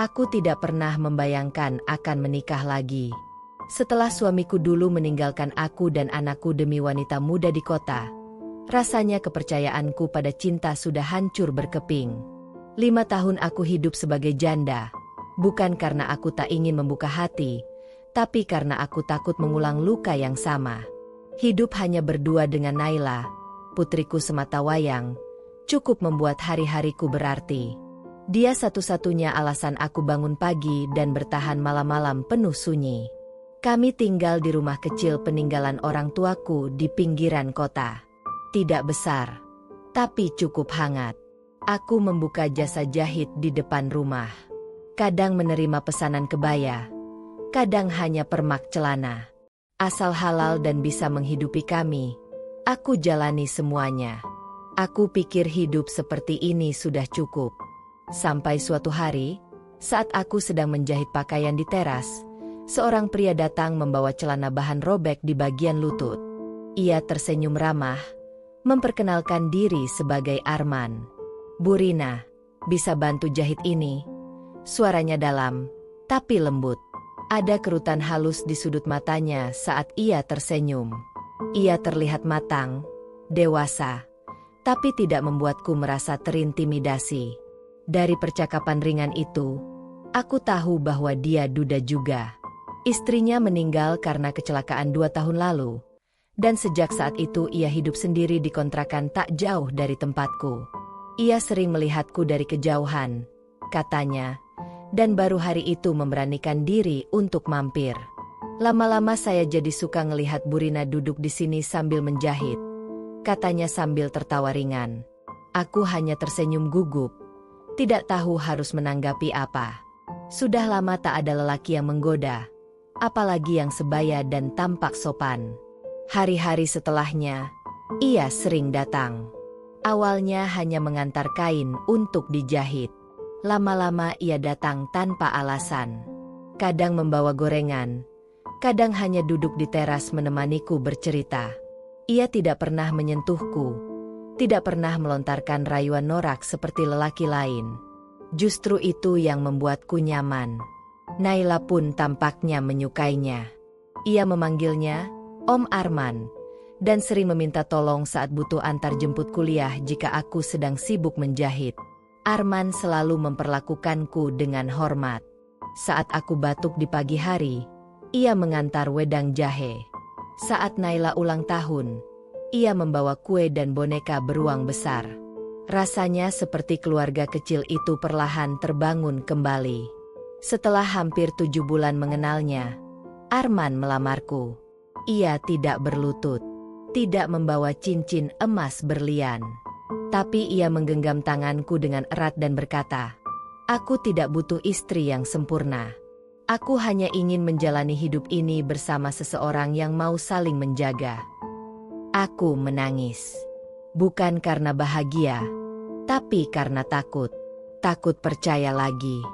Aku tidak pernah membayangkan akan menikah lagi. Setelah suamiku dulu meninggalkan aku dan anakku demi wanita muda di kota, rasanya kepercayaanku pada cinta sudah hancur berkeping. 5 tahun aku hidup sebagai janda, bukan karena aku tak ingin membuka hati, tapi karena aku takut mengulang luka yang sama. Hidup hanya berdua dengan Naila, putriku sematawayang, cukup membuat hari-hariku berarti. Dia satu-satunya alasan aku bangun pagi dan bertahan malam-malam penuh sunyi. Kami tinggal di rumah kecil peninggalan orang tuaku di pinggiran kota. Tidak besar, tapi cukup hangat. Aku membuka jasa jahit di depan rumah. Kadang menerima pesanan kebaya, kadang hanya permak celana. Asal halal dan bisa menghidupi kami, aku jalani semuanya. Aku pikir hidup seperti ini sudah cukup. Sampai suatu hari, saat aku sedang menjahit pakaian di teras, seorang pria datang membawa celana bahan robek di bagian lutut. Ia tersenyum ramah, memperkenalkan diri sebagai Arman. "Bu Rina, bisa bantu jahit ini?" Suaranya dalam, tapi lembut. Ada kerutan halus di sudut matanya saat ia tersenyum. Ia terlihat matang, dewasa, tapi tidak membuatku merasa terintimidasi. Dari percakapan ringan itu, aku tahu bahwa dia duda juga. Istrinya meninggal karena kecelakaan 2 tahun lalu, dan sejak saat itu ia hidup sendiri di kontrakan tak jauh dari tempatku. Ia sering melihatku dari kejauhan, katanya, dan baru hari itu memberanikan diri untuk mampir. Lama-lama saya jadi suka ngelihat Bu Rina duduk di sini sambil menjahit, katanya sambil tertawa ringan. Aku hanya tersenyum gugup, tidak tahu harus menanggapi apa. Sudah lama tak ada lelaki yang menggoda, apalagi yang sebaya dan tampak sopan. Hari-hari setelahnya, ia sering datang. Awalnya hanya mengantar kain untuk dijahit. Lama-lama ia datang tanpa alasan. Kadang membawa gorengan, kadang hanya duduk di teras menemaniku bercerita. Ia tidak pernah menyentuhku, tidak pernah melontarkan rayuan norak seperti lelaki lain. Justru itu yang membuatku nyaman. Naila pun tampaknya menyukainya. Ia memanggilnya Om Arman, dan sering meminta tolong saat butuh antar jemput kuliah jika aku sedang sibuk menjahit. Arman selalu memperlakukanku dengan hormat. Saat aku batuk di pagi hari, ia mengantar wedang jahe. Saat Naila ulang tahun, ia membawa kue dan boneka beruang besar. Rasanya seperti keluarga kecil itu perlahan terbangun kembali. Setelah hampir 7 bulan mengenalnya, Arman melamarku. Ia tidak berlutut, tidak membawa cincin emas berlian. Tapi ia menggenggam tanganku dengan erat dan berkata, "Aku tidak butuh istri yang sempurna. Aku hanya ingin menjalani hidup ini bersama seseorang yang mau saling menjaga." Aku menangis. Bukan karena bahagia, tapi karena takut. Takut percaya lagi.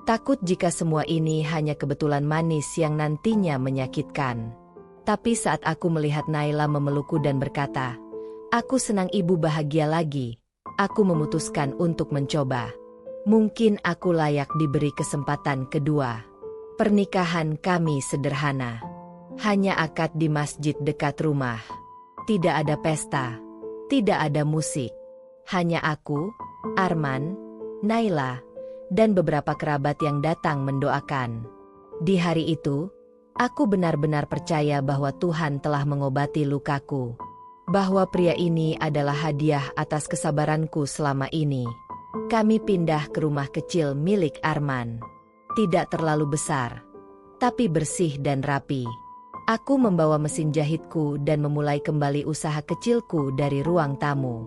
Takut jika semua ini hanya kebetulan manis yang nantinya menyakitkan. Tapi saat aku melihat Naila memelukku dan berkata, "Aku senang ibu bahagia lagi," aku memutuskan untuk mencoba. Mungkin aku layak diberi kesempatan kedua. Pernikahan kami sederhana. Hanya akad di masjid dekat rumah. Tidak ada pesta, tidak ada musik. Hanya aku, Arman, Naila, dan beberapa kerabat yang datang mendoakan. Di hari itu, aku benar-benar percaya bahwa Tuhan telah mengobati lukaku. Bahwa pria ini adalah hadiah atas kesabaranku selama ini. Kami pindah ke rumah kecil milik Arman. Tidak terlalu besar, tapi bersih dan rapi. Aku membawa mesin jahitku dan memulai kembali usaha kecilku dari ruang tamu.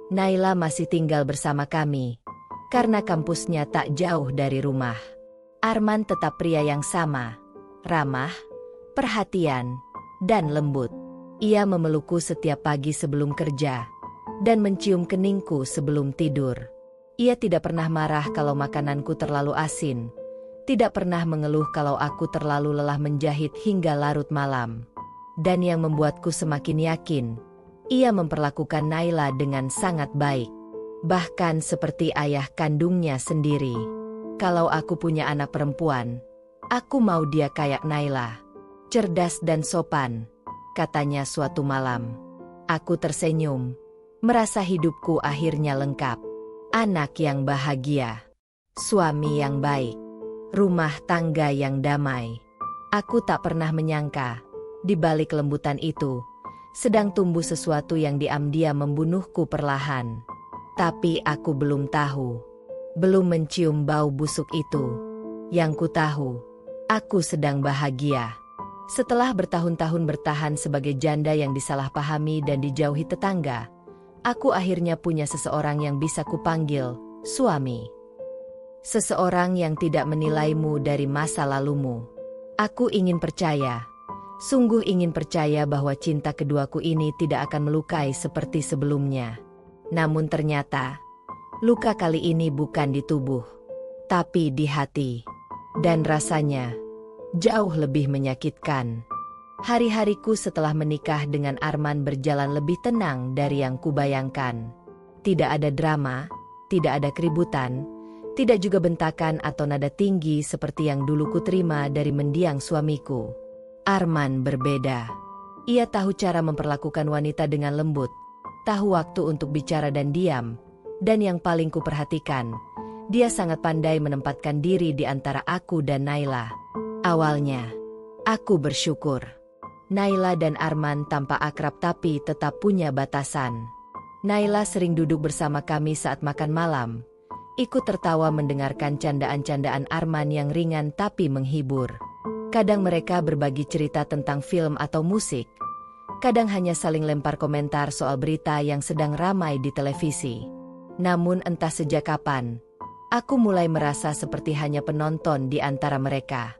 Naila masih tinggal bersama kami, karena kampusnya tak jauh dari rumah. Arman tetap pria yang sama, ramah, perhatian, dan lembut. Ia memelukku setiap pagi sebelum kerja, dan mencium keningku sebelum tidur. Ia tidak pernah marah kalau makananku terlalu asin, tidak pernah mengeluh kalau aku terlalu lelah menjahit hingga larut malam. Dan yang membuatku semakin yakin, ia memperlakukan Naila dengan sangat baik. Bahkan seperti ayah kandungnya sendiri. Kalau aku punya anak perempuan, aku mau dia kayak Naila. Cerdas dan sopan, katanya suatu malam. Aku tersenyum, merasa hidupku akhirnya lengkap. Anak yang bahagia, suami yang baik, rumah tangga yang damai. Aku tak pernah menyangka, di balik kelembutan itu, sedang tumbuh sesuatu yang diam-diam membunuhku perlahan. Tapi aku belum tahu, belum mencium bau busuk itu. Yang ku tahu, aku sedang bahagia. Setelah bertahun-tahun bertahan sebagai janda yang disalahpahami dan dijauhi tetangga, aku akhirnya punya seseorang yang bisa kupanggil suami. Seseorang yang tidak menilaimu dari masa lalumu. Aku ingin percaya, sungguh ingin percaya bahwa cinta keduaku ini tidak akan melukai seperti sebelumnya. Namun ternyata, luka kali ini bukan di tubuh, tapi di hati. Dan rasanya jauh lebih menyakitkan. Hari-hariku setelah menikah dengan Arman berjalan lebih tenang dari yang kubayangkan. Tidak ada drama, tidak ada keributan, tidak juga bentakan atau nada tinggi seperti yang dulu kuterima dari mendiang suamiku. Arman berbeda. Ia tahu cara memperlakukan wanita dengan lembut, tahu waktu untuk bicara dan diam, dan yang paling kuperhatikan, dia sangat pandai menempatkan diri di antara aku dan Naila. Awalnya, aku bersyukur. Naila dan Arman tampak akrab tapi tetap punya batasan. Naila sering duduk bersama kami saat makan malam, ikut tertawa mendengarkan candaan-candaan Arman yang ringan tapi menghibur. Kadang mereka berbagi cerita tentang film atau musik, kadang hanya saling lempar komentar soal berita yang sedang ramai di televisi. Namun entah sejak kapan, aku mulai merasa seperti hanya penonton di antara mereka.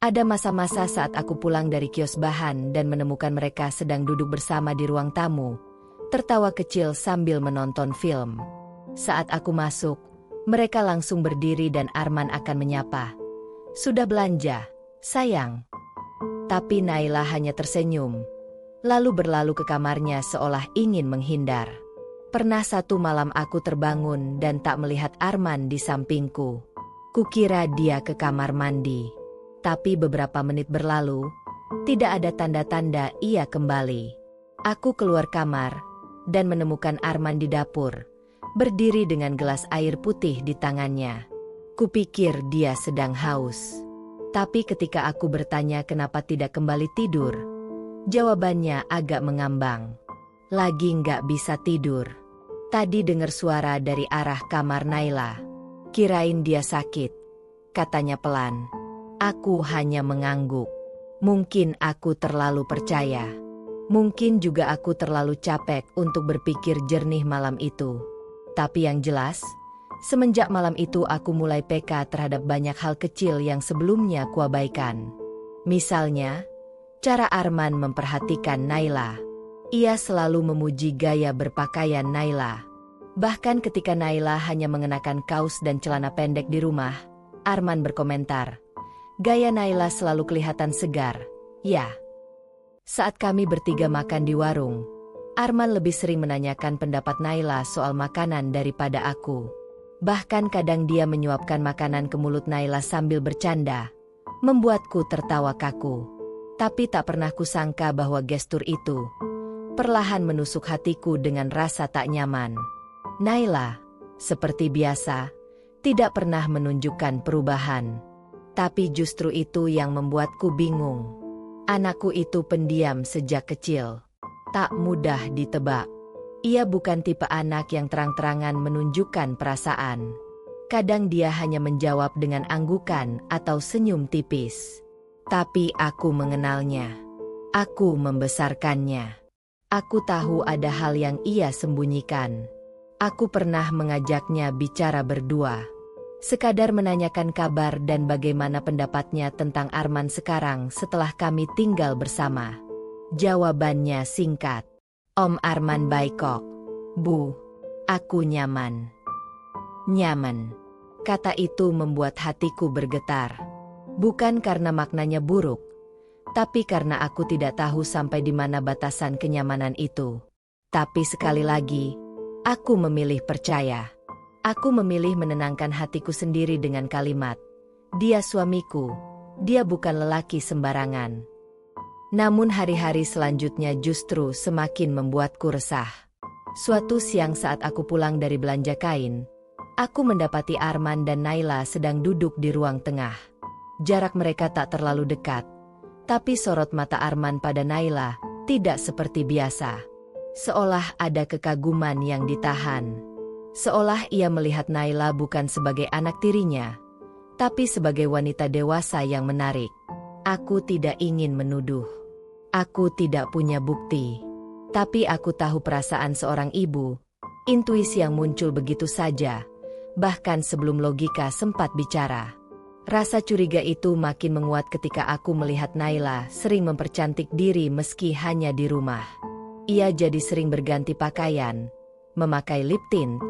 Ada masa-masa saat aku pulang dari kios bahan dan menemukan mereka sedang duduk bersama di ruang tamu, tertawa kecil sambil menonton film. Saat aku masuk, mereka langsung berdiri dan Arman akan menyapa. "Sudah belanja, sayang?" Tapi Naila hanya tersenyum, lalu berlalu ke kamarnya seolah ingin menghindar. Pernah satu malam aku terbangun dan tak melihat Arman di sampingku. Kukira dia ke kamar mandi. Tapi beberapa menit berlalu, tidak ada tanda-tanda ia kembali. Aku keluar kamar dan menemukan Arman di dapur, berdiri dengan gelas air putih di tangannya. Kupikir dia sedang haus. Tapi ketika aku bertanya kenapa tidak kembali tidur, jawabannya agak mengambang. Lagi nggak bisa tidur. Tadi dengar suara dari arah kamar Naila. Kirain dia sakit, katanya pelan. Aku hanya mengangguk. Mungkin aku terlalu percaya. Mungkin juga aku terlalu capek untuk berpikir jernih malam itu. Tapi yang jelas, semenjak malam itu aku mulai peka terhadap banyak hal kecil yang sebelumnya kuabaikan. Misalnya, cara Arman memperhatikan Naila. Ia selalu memuji gaya berpakaian Naila. Bahkan ketika Naila hanya mengenakan kaos dan celana pendek di rumah, Arman berkomentar, "Gaya Naila selalu kelihatan segar, ya." Saat kami bertiga makan di warung, Arman lebih sering menanyakan pendapat Naila soal makanan daripada aku. Bahkan kadang dia menyuapkan makanan ke mulut Naila sambil bercanda, membuatku tertawa kaku. Tapi tak pernah kusangka bahwa gestur itu perlahan menusuk hatiku dengan rasa tak nyaman. Naila, seperti biasa, tidak pernah menunjukkan perubahan. Tapi justru itu yang membuatku bingung. Anakku itu pendiam sejak kecil. Tak mudah ditebak. Ia bukan tipe anak yang terang-terangan menunjukkan perasaan. Kadang dia hanya menjawab dengan anggukan atau senyum tipis. Tapi aku mengenalnya. Aku membesarkannya. Aku tahu ada hal yang ia sembunyikan. Aku pernah mengajaknya bicara berdua. Sekadar menanyakan kabar dan bagaimana pendapatnya tentang Arman sekarang setelah kami tinggal bersama. Jawabannya singkat. "Om Arman baik kok, Bu. Aku nyaman." Nyaman. Kata itu membuat hatiku bergetar. Bukan karena maknanya buruk, tapi karena aku tidak tahu sampai di mana batasan kenyamanan itu. Tapi sekali lagi, aku memilih percaya. Aku memilih menenangkan hatiku sendiri dengan kalimat, "Dia suamiku, dia bukan lelaki sembarangan." Namun hari-hari selanjutnya justru semakin membuatku resah. Suatu siang saat aku pulang dari belanja kain, aku mendapati Arman dan Naila sedang duduk di ruang tengah. Jarak mereka tak terlalu dekat, tapi sorot mata Arman pada Naila tidak seperti biasa. Seolah ada kekaguman yang ditahan. Seolah ia melihat Naila bukan sebagai anak tirinya, tapi sebagai wanita dewasa yang menarik. Aku tidak ingin menuduh. Aku tidak punya bukti. Tapi aku tahu perasaan seorang ibu. Intuisi yang muncul begitu saja, bahkan sebelum logika sempat bicara. Rasa curiga itu makin menguat ketika aku melihat Naila sering mempercantik diri meski hanya di rumah. Ia jadi sering berganti pakaian, memakai lip tint,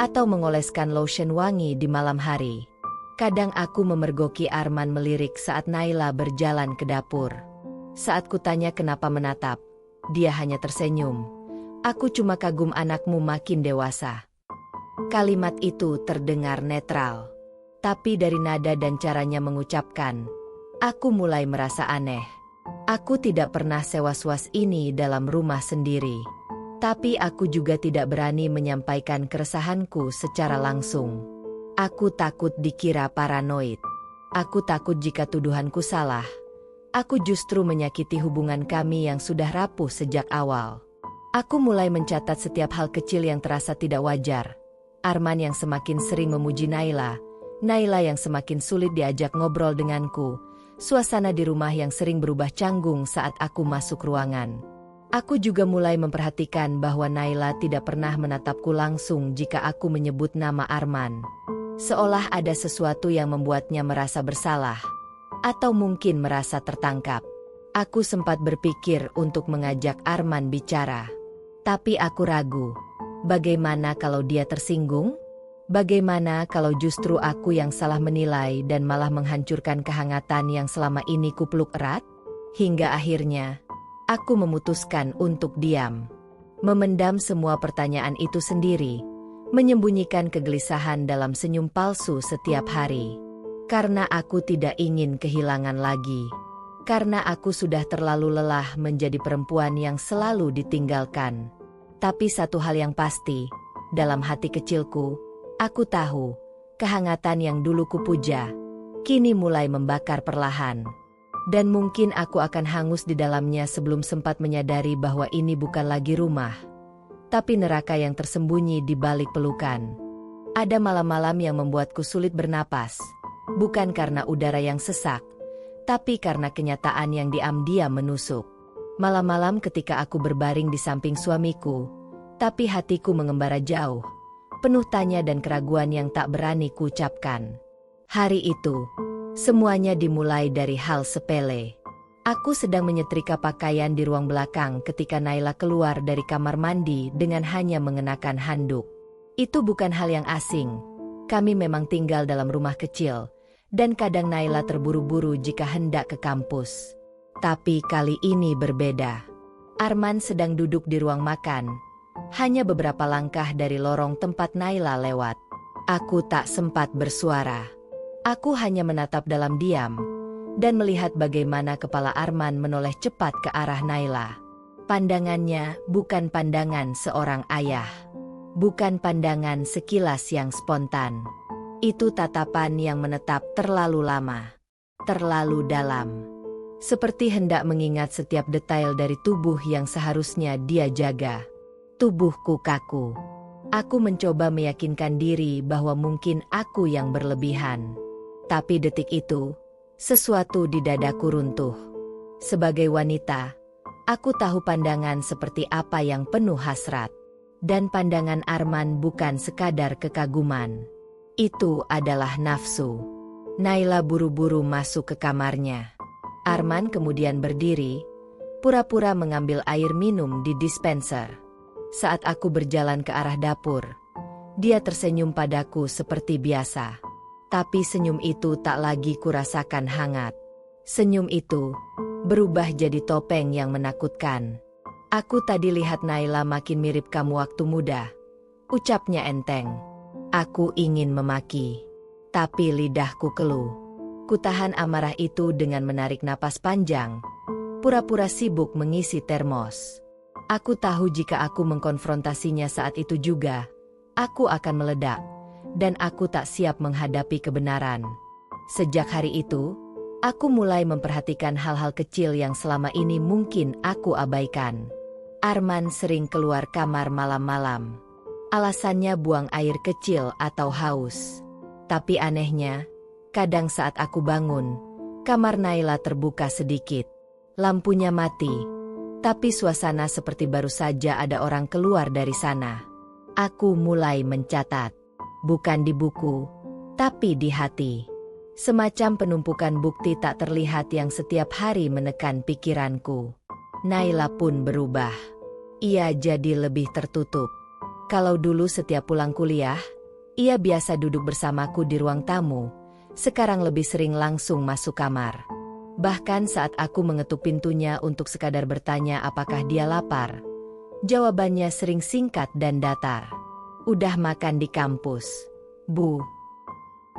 atau mengoleskan lotion wangi di malam hari. Kadang aku memergoki Arman melirik saat Naila berjalan ke dapur. Saat kutanya kenapa menatap, dia hanya tersenyum. "Aku cuma kagum anakmu makin dewasa." Kalimat itu terdengar netral. Tapi dari nada dan caranya mengucapkan, aku mulai merasa aneh. Aku tidak pernah sewas-was ini dalam rumah sendiri. Tapi aku juga tidak berani menyampaikan keresahanku secara langsung. Aku takut dikira paranoid. Aku takut jika tuduhanku salah, aku justru menyakiti hubungan kami yang sudah rapuh sejak awal. Aku mulai mencatat setiap hal kecil yang terasa tidak wajar. Arman yang semakin sering memuji Naila, Naila yang semakin sulit diajak ngobrol denganku, suasana di rumah yang sering berubah canggung saat aku masuk ruangan. Aku juga mulai memperhatikan bahwa Naila tidak pernah menatapku langsung jika aku menyebut nama Arman. Seolah ada sesuatu yang membuatnya merasa bersalah, atau mungkin merasa tertangkap. Aku sempat berpikir untuk mengajak Arman bicara. Tapi aku ragu. Bagaimana kalau dia tersinggung? Bagaimana kalau justru aku yang salah menilai dan malah menghancurkan kehangatan yang selama ini kupeluk erat? Hingga akhirnya, aku memutuskan untuk diam. Memendam semua pertanyaan itu sendiri, menyembunyikan kegelisahan dalam senyum palsu setiap hari. Karena aku tidak ingin kehilangan lagi. Karena aku sudah terlalu lelah menjadi perempuan yang selalu ditinggalkan. Tapi satu hal yang pasti, dalam hati kecilku, aku tahu, kehangatan yang dulu kupuja, kini mulai membakar perlahan. Dan mungkin aku akan hangus di dalamnya sebelum sempat menyadari bahwa ini bukan lagi rumah, tapi neraka yang tersembunyi di balik pelukan. Ada malam-malam yang membuatku sulit bernapas, bukan karena udara yang sesak, tapi karena kenyataan yang diam-diam menusuk. Malam-malam ketika aku berbaring di samping suamiku, tapi hatiku mengembara jauh, penuh tanya dan keraguan yang tak berani kuucapkan. Hari itu, semuanya dimulai dari hal sepele. Aku sedang menyetrika pakaian di ruang belakang ketika Naila keluar dari kamar mandi dengan hanya mengenakan handuk. Itu bukan hal yang asing. Kami memang tinggal dalam rumah kecil, dan kadang Naila terburu-buru jika hendak ke kampus. Tapi kali ini berbeda. Arman sedang duduk di ruang makan, hanya beberapa langkah dari lorong tempat Naila lewat. Aku tak sempat bersuara. Aku hanya menatap dalam diam, dan melihat bagaimana kepala Arman menoleh cepat ke arah Naila. Pandangannya bukan pandangan seorang ayah. Bukan pandangan sekilas yang spontan. Itu tatapan yang menetap terlalu lama. Terlalu dalam. Seperti hendak mengingat setiap detail dari tubuh yang seharusnya dia jaga. Tubuhku kaku. Aku mencoba meyakinkan diri bahwa mungkin aku yang berlebihan. Tapi detik itu, sesuatu di dadaku runtuh. Sebagai wanita, aku tahu pandangan seperti apa yang penuh hasrat. Dan pandangan Arman bukan sekadar kekaguman. Itu adalah nafsu. Naila buru-buru masuk ke kamarnya. Arman kemudian berdiri, pura-pura mengambil air minum di dispenser. Saat aku berjalan ke arah dapur, dia tersenyum padaku seperti biasa. Tapi senyum itu tak lagi kurasakan hangat. Senyum itu berubah jadi topeng yang menakutkan. "Aku tadi lihat Naila makin mirip kamu waktu muda," ucapnya enteng. Aku ingin memaki, tapi lidahku keluh. Kutahan amarah itu dengan menarik napas panjang, pura-pura sibuk mengisi termos. Aku tahu jika aku mengkonfrontasinya saat itu juga, aku akan meledak, dan aku tak siap menghadapi kebenaran. Sejak hari itu, aku mulai memperhatikan hal-hal kecil yang selama ini mungkin aku abaikan. Arman sering keluar kamar malam-malam. Alasannya buang air kecil atau haus. Tapi anehnya, kadang saat aku bangun, kamar Naila terbuka sedikit. Lampunya mati, tapi suasana seperti baru saja ada orang keluar dari sana. Aku mulai mencatat, bukan di buku, tapi di hati. Semacam penumpukan bukti tak terlihat yang setiap hari menekan pikiranku. Naila pun berubah. Ia jadi lebih tertutup. Kalau dulu setiap pulang kuliah, ia biasa duduk bersamaku di ruang tamu, sekarang lebih sering langsung masuk kamar. Bahkan saat aku mengetuk pintunya untuk sekadar bertanya apakah dia lapar, jawabannya sering singkat dan datar. Udah makan di kampus, Bu.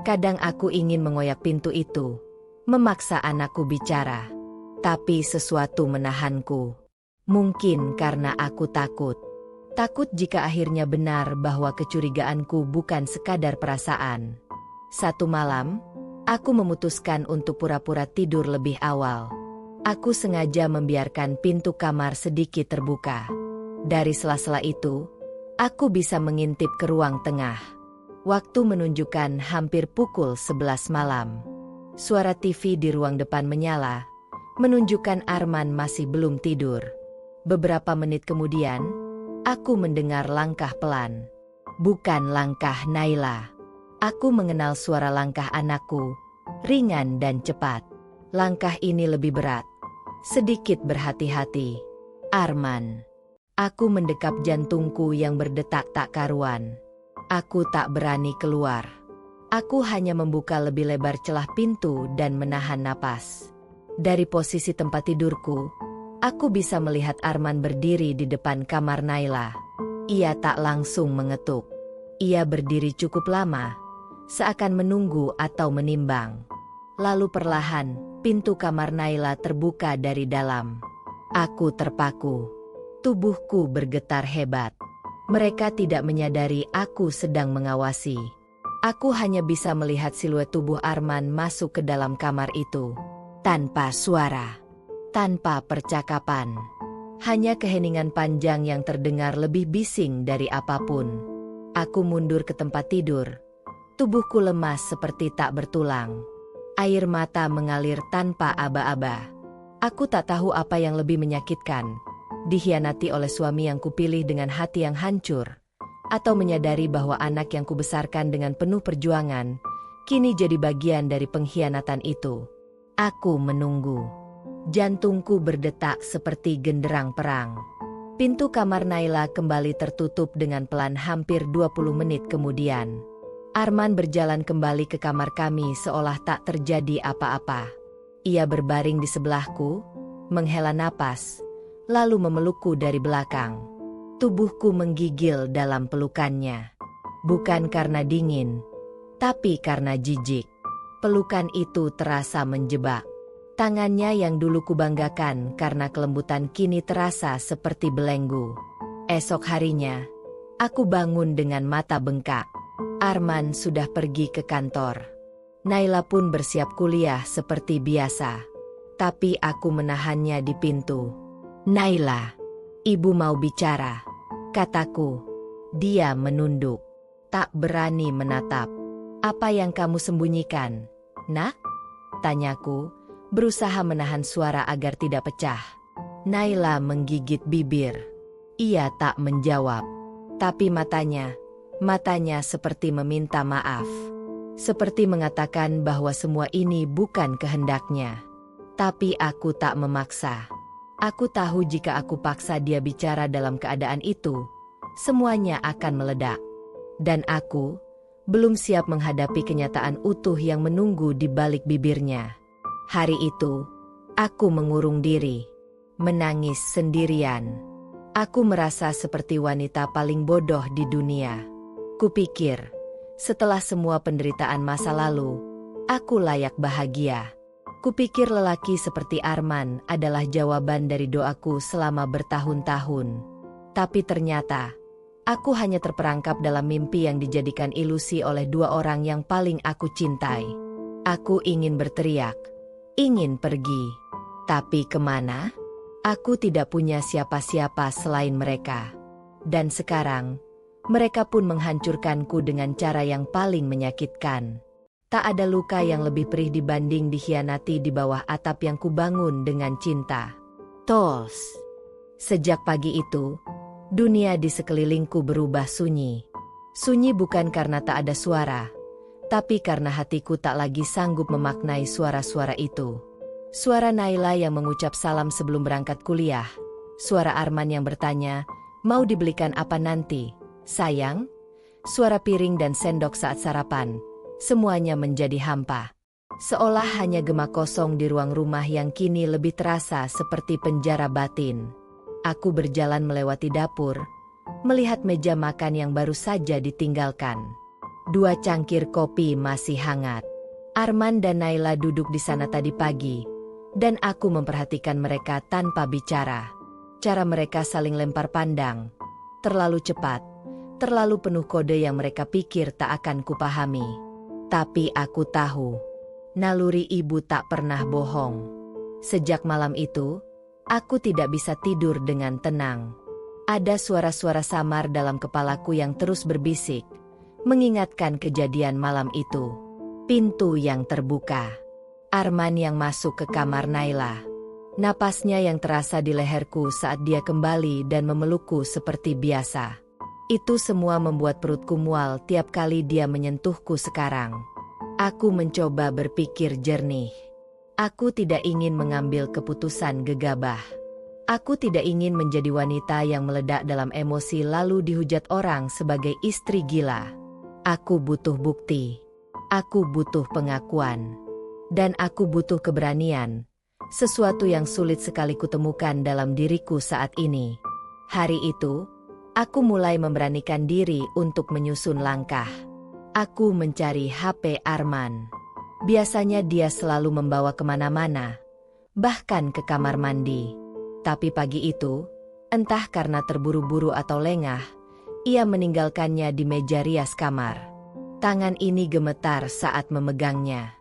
Kadang aku ingin mengoyak pintu itu, memaksa anakku bicara. Tapi sesuatu menahanku. Mungkin karena aku takut. Takut jika akhirnya benar bahwa kecurigaanku bukan sekadar perasaan. Satu malam, aku memutuskan untuk pura-pura tidur lebih awal. Aku sengaja membiarkan pintu kamar sedikit terbuka. Dari sela-sela itu, aku bisa mengintip ke ruang tengah. Waktu menunjukkan hampir pukul 11 malam. Suara TV di ruang depan menyala, menunjukkan Arman masih belum tidur. Beberapa menit kemudian, aku mendengar langkah pelan. Bukan langkah Naila. Aku mengenal suara langkah anakku, ringan dan cepat. Langkah ini lebih berat. Sedikit berhati-hati. Arman. Aku mendekap jantungku yang berdetak tak karuan. Aku tak berani keluar. Aku hanya membuka lebih lebar celah pintu dan menahan napas. Dari posisi tempat tidurku, aku bisa melihat Arman berdiri di depan kamar Naila. Ia tak langsung mengetuk. Ia berdiri cukup lama, seakan menunggu atau menimbang. Lalu perlahan, pintu kamar Naila terbuka dari dalam. Aku terpaku. Tubuhku bergetar hebat. Mereka tidak menyadari aku sedang mengawasi. Aku hanya bisa melihat siluet tubuh Arman masuk ke dalam kamar itu. Tanpa suara. Tanpa percakapan. Hanya keheningan panjang yang terdengar lebih bising dari apapun. Aku mundur ke tempat tidur. Tubuhku lemas seperti tak bertulang. Air mata mengalir tanpa aba-aba. Aku tak tahu apa yang lebih menyakitkan. Dikhianati oleh suami yang kupilih dengan hati yang hancur, atau menyadari bahwa anak yang kubesarkan dengan penuh perjuangan, kini jadi bagian dari pengkhianatan itu. Aku menunggu. Jantungku berdetak seperti genderang perang. Pintu kamar Naila kembali tertutup dengan pelan hampir 20 menit kemudian. Arman berjalan kembali ke kamar kami seolah tak terjadi apa-apa. Ia berbaring di sebelahku, menghela napas, lalu memelukku dari belakang. Tubuhku menggigil dalam pelukannya. Bukan karena dingin, tapi karena jijik. Pelukan itu terasa menjebak. Tangannya yang dulu kubanggakan karena kelembutan kini terasa seperti belenggu. Esok harinya, aku bangun dengan mata bengkak. Arman sudah pergi ke kantor. Naila pun bersiap kuliah seperti biasa. Tapi aku menahannya di pintu. Naila, ibu mau bicara, kataku. Dia menunduk. Tak berani menatap. Apa yang kamu sembunyikan, nak? Tanyaku, berusaha menahan suara agar tidak pecah. Naila menggigit bibir. Ia tak menjawab. Tapi matanya seperti meminta maaf. Seperti mengatakan bahwa semua ini bukan kehendaknya. Tapi aku tak memaksa. Aku tahu jika aku paksa dia bicara dalam keadaan itu, semuanya akan meledak. Dan aku belum siap menghadapi kenyataan utuh yang menunggu di balik bibirnya. Hari itu, aku mengurung diri, menangis sendirian. Aku merasa seperti wanita paling bodoh di dunia. Kupikir, Setelah semua penderitaan masa lalu, aku layak bahagia. Kupikir lelaki seperti Arman adalah jawaban dari doaku selama bertahun-tahun. Tapi ternyata, aku hanya terperangkap dalam mimpi yang dijadikan ilusi oleh dua orang yang paling aku cintai. Aku ingin berteriak, ingin pergi. Tapi kemana? Aku tidak punya siapa-siapa selain mereka. Dan sekarang, mereka pun menghancurkanku dengan cara yang paling menyakitkan. Tak ada luka yang lebih perih dibanding dikhianati di bawah atap yang kubangun dengan cinta. Tos. Sejak pagi itu, dunia di sekelilingku berubah sunyi. Sunyi bukan karena tak ada suara, tapi karena hatiku tak lagi sanggup memaknai suara-suara itu. Suara Naila yang mengucap salam sebelum berangkat kuliah. Suara Arman yang bertanya, mau dibelikan apa nanti, sayang? Suara piring dan sendok saat sarapan. Semuanya menjadi hampa. Seolah hanya gema kosong di ruang rumah yang kini lebih terasa seperti penjara batin. Aku berjalan melewati dapur, melihat meja makan yang baru saja ditinggalkan. 2 cangkir kopi masih hangat. Arman dan Naila duduk di sana tadi pagi, dan aku memperhatikan mereka tanpa bicara. Cara mereka saling lempar pandang. Terlalu cepat, terlalu penuh kode yang mereka pikir tak akan kupahami. Tapi aku tahu, naluri ibu tak pernah bohong. Sejak malam itu, aku tidak bisa tidur dengan tenang. Ada suara-suara samar dalam kepalaku yang terus berbisik, mengingatkan kejadian malam itu. Pintu yang terbuka. Arman yang masuk ke kamar Naila. Napasnya yang terasa di leherku saat dia kembali dan memelukku seperti biasa. Itu semua membuat perutku mual tiap kali dia menyentuhku sekarang. Aku mencoba berpikir jernih. Aku tidak ingin mengambil keputusan gegabah. Aku tidak ingin menjadi wanita yang meledak dalam emosi lalu dihujat orang sebagai istri gila. Aku butuh bukti. Aku butuh pengakuan. Dan aku butuh keberanian, sesuatu yang sulit sekali kutemukan dalam diriku saat ini. Hari itu, aku mulai memberanikan diri untuk menyusun langkah. Aku mencari HP Arman. Biasanya dia selalu membawa kemana-mana, bahkan ke kamar mandi. Tapi pagi itu, entah karena terburu-buru atau lengah, ia meninggalkannya di meja rias kamar. Tangan ini gemetar saat memegangnya.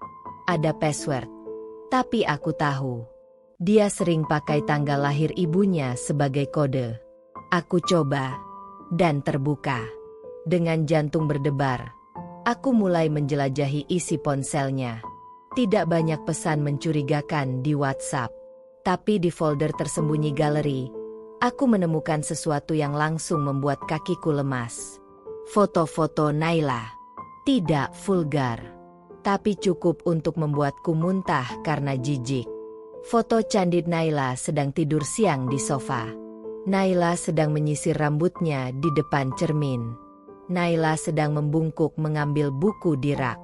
Ada password. Tapi aku tahu. Dia sering pakai tanggal lahir ibunya sebagai kode. Aku coba. Dan terbuka. Dengan jantung berdebar. Aku mulai menjelajahi isi ponselnya. Tidak banyak pesan mencurigakan di WhatsApp. Tapi di folder tersembunyi galeri, aku menemukan sesuatu yang langsung membuat kakiku lemas. Foto-foto Naila. Tidak vulgar. Tapi cukup untuk membuatku muntah karena jijik. Foto candid Naila sedang tidur siang di sofa. Naila sedang menyisir rambutnya di depan cermin. Naila sedang membungkuk mengambil buku di rak.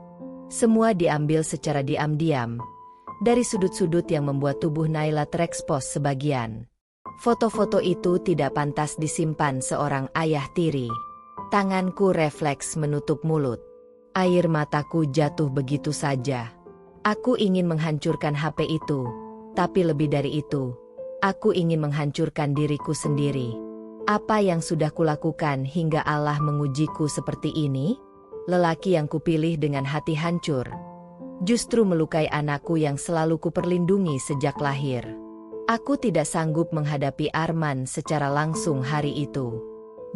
Semua diambil secara diam-diam, dari sudut-sudut yang membuat tubuh Naila terekspos sebagian. Foto-foto itu tidak pantas disimpan seorang ayah tiri. Tanganku refleks menutup mulut. Air mataku jatuh begitu saja. Aku ingin menghancurkan HP itu, tapi lebih dari itu, aku ingin menghancurkan diriku sendiri. Apa yang sudah kulakukan hingga Allah mengujiku seperti ini? Lelaki yang kupilih dengan hati hancur, justru melukai anakku yang selalu kuperlindungi sejak lahir. Aku tidak sanggup menghadapi Arman secara langsung hari itu.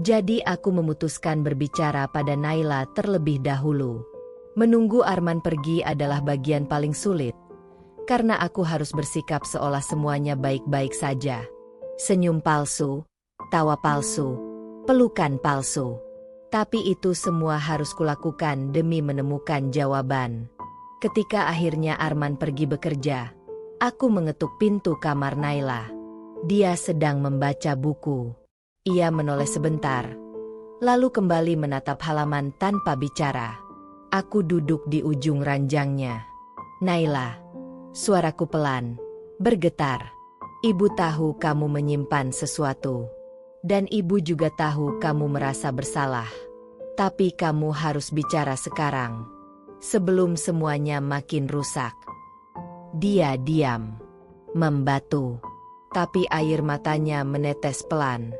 Jadi aku memutuskan berbicara pada Naila terlebih dahulu. Menunggu Arman pergi adalah bagian paling sulit, karena aku harus bersikap seolah semuanya baik-baik saja. Senyum palsu, tawa palsu, pelukan palsu. Tapi itu semua harus kulakukan demi menemukan jawaban. Ketika akhirnya Arman pergi bekerja, aku mengetuk pintu kamar Naila. Dia sedang membaca buku. Ia menoleh sebentar, lalu kembali menatap halaman tanpa bicara. Aku duduk di ujung ranjangnya. Naila, suaraku pelan, bergetar. Ibu tahu kamu menyimpan sesuatu. Dan ibu juga tahu kamu merasa bersalah. Tapi kamu harus bicara sekarang, sebelum semuanya makin rusak. Dia diam, membatu, tapi air matanya menetes pelan.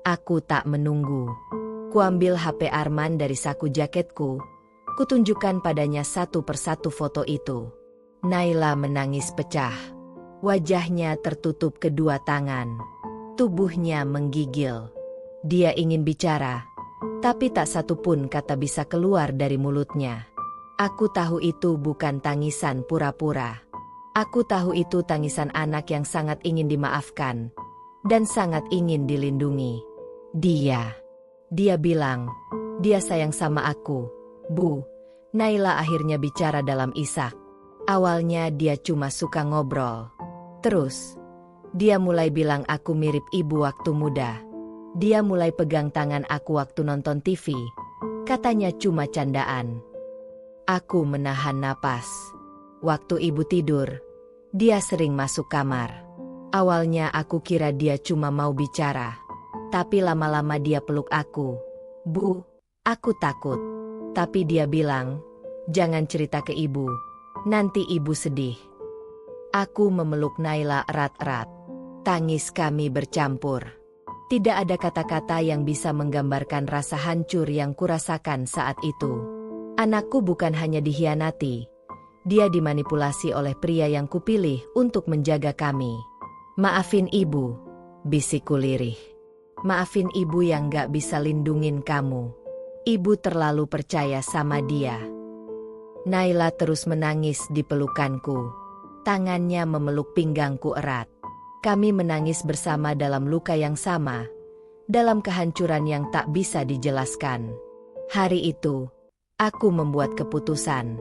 Aku tak menunggu. Kuambil HP Arman dari saku jaketku, kutunjukkan padanya satu persatu foto itu. Naila menangis pecah. Wajahnya tertutup kedua tangan. Tubuhnya menggigil. Dia ingin bicara, tapi tak satu pun kata bisa keluar dari mulutnya. Aku tahu itu bukan tangisan pura-pura. Aku tahu itu tangisan anak yang sangat ingin dimaafkan dan sangat ingin dilindungi. Dia bilang, dia sayang sama aku, Bu. Naila akhirnya bicara dalam isak. Awalnya dia cuma suka ngobrol. Terus, dia mulai bilang aku mirip ibu waktu muda. Dia mulai pegang tangan aku waktu nonton TV. Katanya cuma candaan. Aku menahan napas. Waktu ibu tidur, dia sering masuk kamar. Awalnya aku kira dia cuma mau bicara. Tapi lama-lama dia peluk aku. Bu, aku takut. Tapi dia bilang, jangan cerita ke ibu. Nanti ibu sedih. Aku memeluk Naila erat-erat. Tangis kami bercampur. Tidak ada kata-kata yang bisa menggambarkan rasa hancur yang kurasakan saat itu. Anakku bukan hanya dihianati. Dia dimanipulasi oleh pria yang kupilih untuk menjaga kami. Maafin ibu, bisikku lirih. Maafin ibu yang gak bisa lindungin kamu. Ibu terlalu percaya sama dia. Naila terus menangis di pelukanku. Tangannya memeluk pinggangku erat. Kami menangis bersama dalam luka yang sama, dalam kehancuran yang tak bisa dijelaskan. Hari itu, aku membuat keputusan.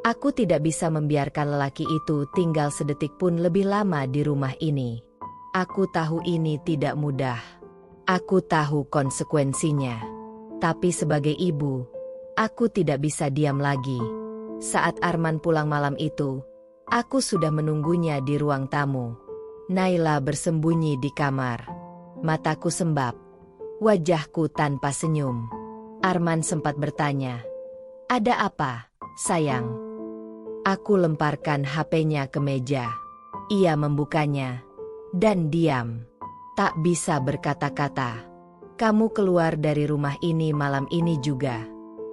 Aku tidak bisa membiarkan lelaki itu tinggal sedetik pun lebih lama di rumah ini. Aku tahu ini tidak mudah. Aku tahu konsekuensinya. Tapi sebagai ibu, aku tidak bisa diam lagi. Saat Arman pulang malam itu, aku sudah menunggunya di ruang tamu. Naila bersembunyi di kamar. Mataku sembab, wajahku tanpa senyum. Arman sempat bertanya, "Ada apa, sayang?" Aku lemparkan HP-nya ke meja. Ia membukanya dan diam. Tak bisa berkata-kata. Kamu keluar dari rumah ini malam ini juga.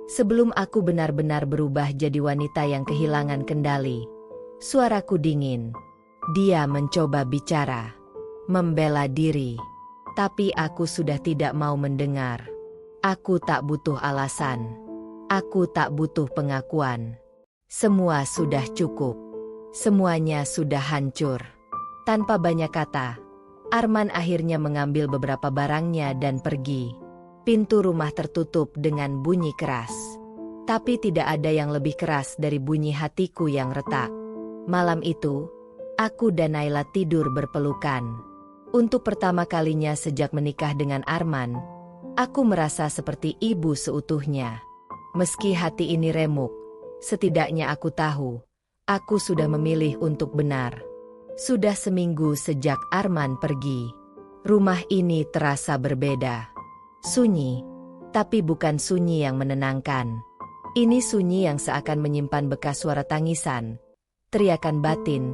Sebelum aku benar-benar berubah jadi wanita yang kehilangan kendali. Suaraku dingin. Dia mencoba bicara, membela diri. Tapi aku sudah tidak mau mendengar. Aku tak butuh alasan. Aku tak butuh pengakuan. Semua sudah cukup. Semuanya sudah hancur. Tanpa banyak kata, Arman akhirnya mengambil beberapa barangnya dan pergi. Pintu rumah tertutup dengan bunyi keras. Tapi tidak ada yang lebih keras dari bunyi hatiku yang retak. Malam itu, aku dan Naila tidur berpelukan. Untuk pertama kalinya sejak menikah dengan Arman, aku merasa seperti ibu seutuhnya. Meski hati ini remuk, setidaknya aku tahu, aku sudah memilih untuk benar. Sudah seminggu sejak Arman pergi. Rumah ini terasa berbeda. Sunyi, tapi bukan sunyi yang menenangkan. Ini sunyi yang seakan menyimpan bekas suara tangisan, teriakan batin,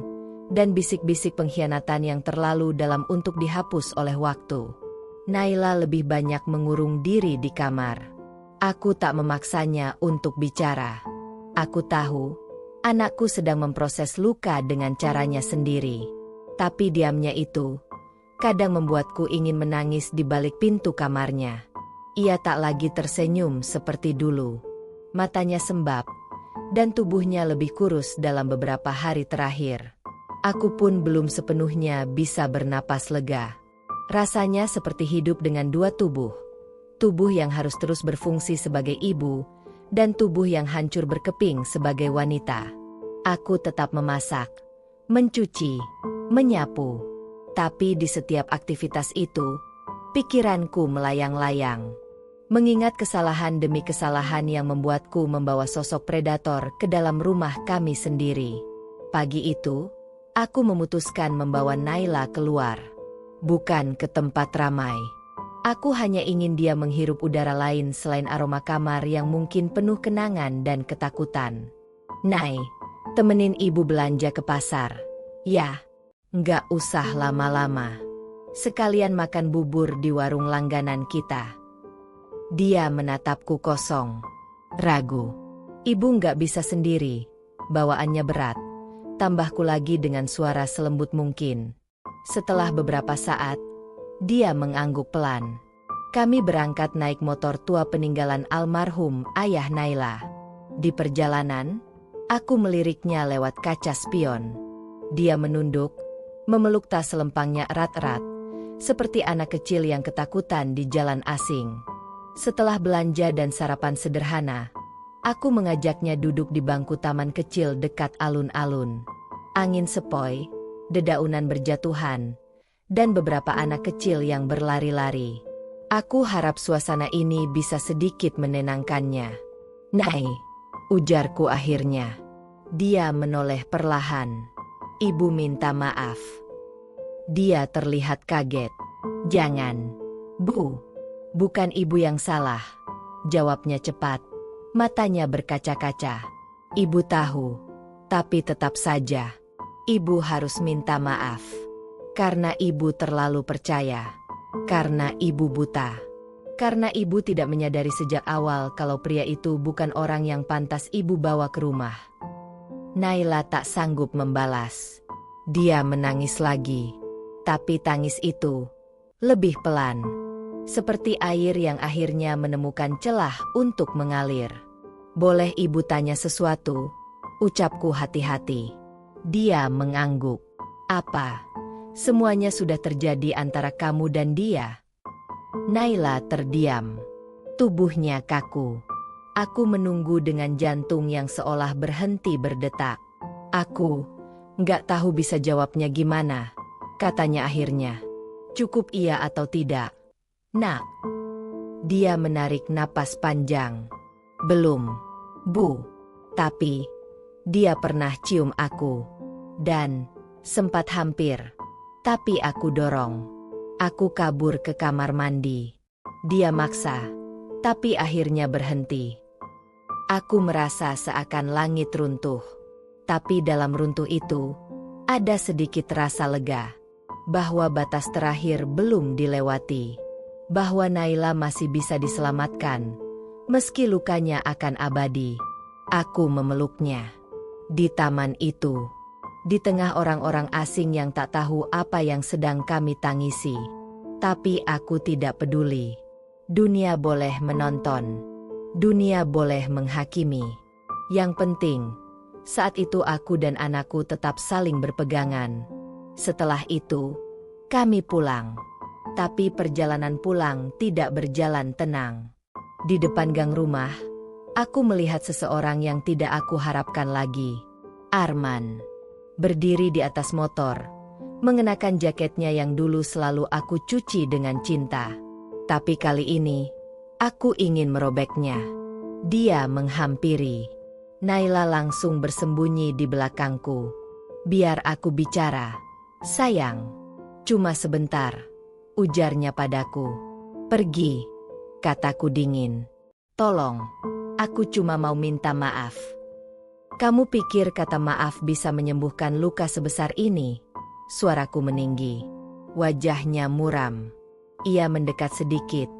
dan bisik-bisik pengkhianatan yang terlalu dalam untuk dihapus oleh waktu. Naila lebih banyak mengurung diri di kamar. Aku tak memaksanya untuk bicara. Aku tahu, anakku sedang memproses luka dengan caranya sendiri. Tapi diamnya itu kadang membuatku ingin menangis di balik pintu kamarnya. Ia tak lagi tersenyum seperti dulu. Matanya sembab, dan tubuhnya lebih kurus dalam beberapa hari terakhir. Aku pun belum sepenuhnya bisa bernapas lega. Rasanya seperti hidup dengan dua tubuh. Tubuh yang harus terus berfungsi sebagai ibu, dan tubuh yang hancur berkeping sebagai wanita. Aku tetap memasak, mencuci, menyapu. Tapi di setiap aktivitas itu, pikiranku melayang-layang. Mengingat kesalahan demi kesalahan yang membuatku membawa sosok predator ke dalam rumah kami sendiri. Pagi itu, aku memutuskan membawa Naila keluar. Bukan ke tempat ramai. Aku hanya ingin dia menghirup udara lain selain aroma kamar yang mungkin penuh kenangan dan ketakutan. Nay, temenin ibu belanja ke pasar. Ya, nggak usah lama-lama. Sekalian makan bubur di warung langganan kita. Dia menatapku kosong. Ragu. Ibu nggak bisa sendiri. Bawaannya berat. Tambahku lagi dengan suara selembut mungkin. Setelah beberapa saat, dia mengangguk pelan. Kami berangkat naik motor tua peninggalan almarhum ayah Naila. Di perjalanan, aku meliriknya lewat kaca spion. Dia menunduk, memeluk tas selempangnya erat-erat, seperti anak kecil yang ketakutan di jalan asing. Setelah belanja dan sarapan sederhana, aku mengajaknya duduk di bangku taman kecil dekat alun-alun. Angin sepoi, dedaunan berjatuhan, dan beberapa anak kecil yang berlari-lari. Aku harap suasana ini bisa sedikit menenangkannya. Nay, ujarku akhirnya. Dia menoleh perlahan. Ibu minta maaf. Dia terlihat kaget. Jangan, Bu. Bukan ibu yang salah. Jawabnya cepat. Matanya berkaca-kaca. Ibu tahu. Tapi tetap saja. Ibu harus minta maaf. Karena ibu terlalu percaya. Karena ibu buta. Karena ibu tidak menyadari sejak awal kalau pria itu bukan orang yang pantas ibu bawa ke rumah. Naila tak sanggup membalas. Dia menangis lagi. Tapi tangis itu lebih pelan. Seperti air yang akhirnya menemukan celah untuk mengalir. Boleh ibu tanya sesuatu? Ucapku hati-hati. Dia mengangguk. Apa? Semuanya sudah terjadi antara kamu dan dia? Naila terdiam. Tubuhnya kaku. Aku menunggu dengan jantung yang seolah berhenti berdetak. Aku nggak tahu bisa jawabnya gimana, katanya akhirnya. Cukup iya atau tidak? Nak. Dia menarik napas panjang. Belum, Bu. Tapi, dia pernah cium aku. Dan, sempat hampir. Tapi aku dorong. Aku kabur ke kamar mandi. Dia maksa. Tapi akhirnya berhenti. Aku merasa seakan langit runtuh. Tapi dalam runtuh itu, ada sedikit rasa lega. Bahwa batas terakhir belum dilewati. Bahwa Naila masih bisa diselamatkan, meski lukanya akan abadi. Aku memeluknya. Di taman itu, di tengah orang-orang asing yang tak tahu apa yang sedang kami tangisi. Tapi aku tidak peduli. Dunia boleh menonton. Dunia boleh menghakimi. Yang penting, saat itu aku dan anakku tetap saling berpegangan. Setelah itu, kami pulang. Tapi perjalanan pulang tidak berjalan tenang. Di depan gang rumah, aku melihat seseorang yang tidak aku harapkan lagi. Arman. Berdiri di atas motor, mengenakan jaketnya yang dulu selalu aku cuci dengan cinta. Tapi kali ini, aku ingin merobeknya. Dia menghampiri. Naila langsung bersembunyi di belakangku. Biar aku bicara. Sayang. Cuma sebentar. Ujarnya padaku. Pergi, kataku dingin. Tolong, aku cuma mau minta maaf. Kamu pikir kata maaf bisa menyembuhkan luka sebesar ini? Suaraku meninggi. Wajahnya muram. Ia mendekat sedikit.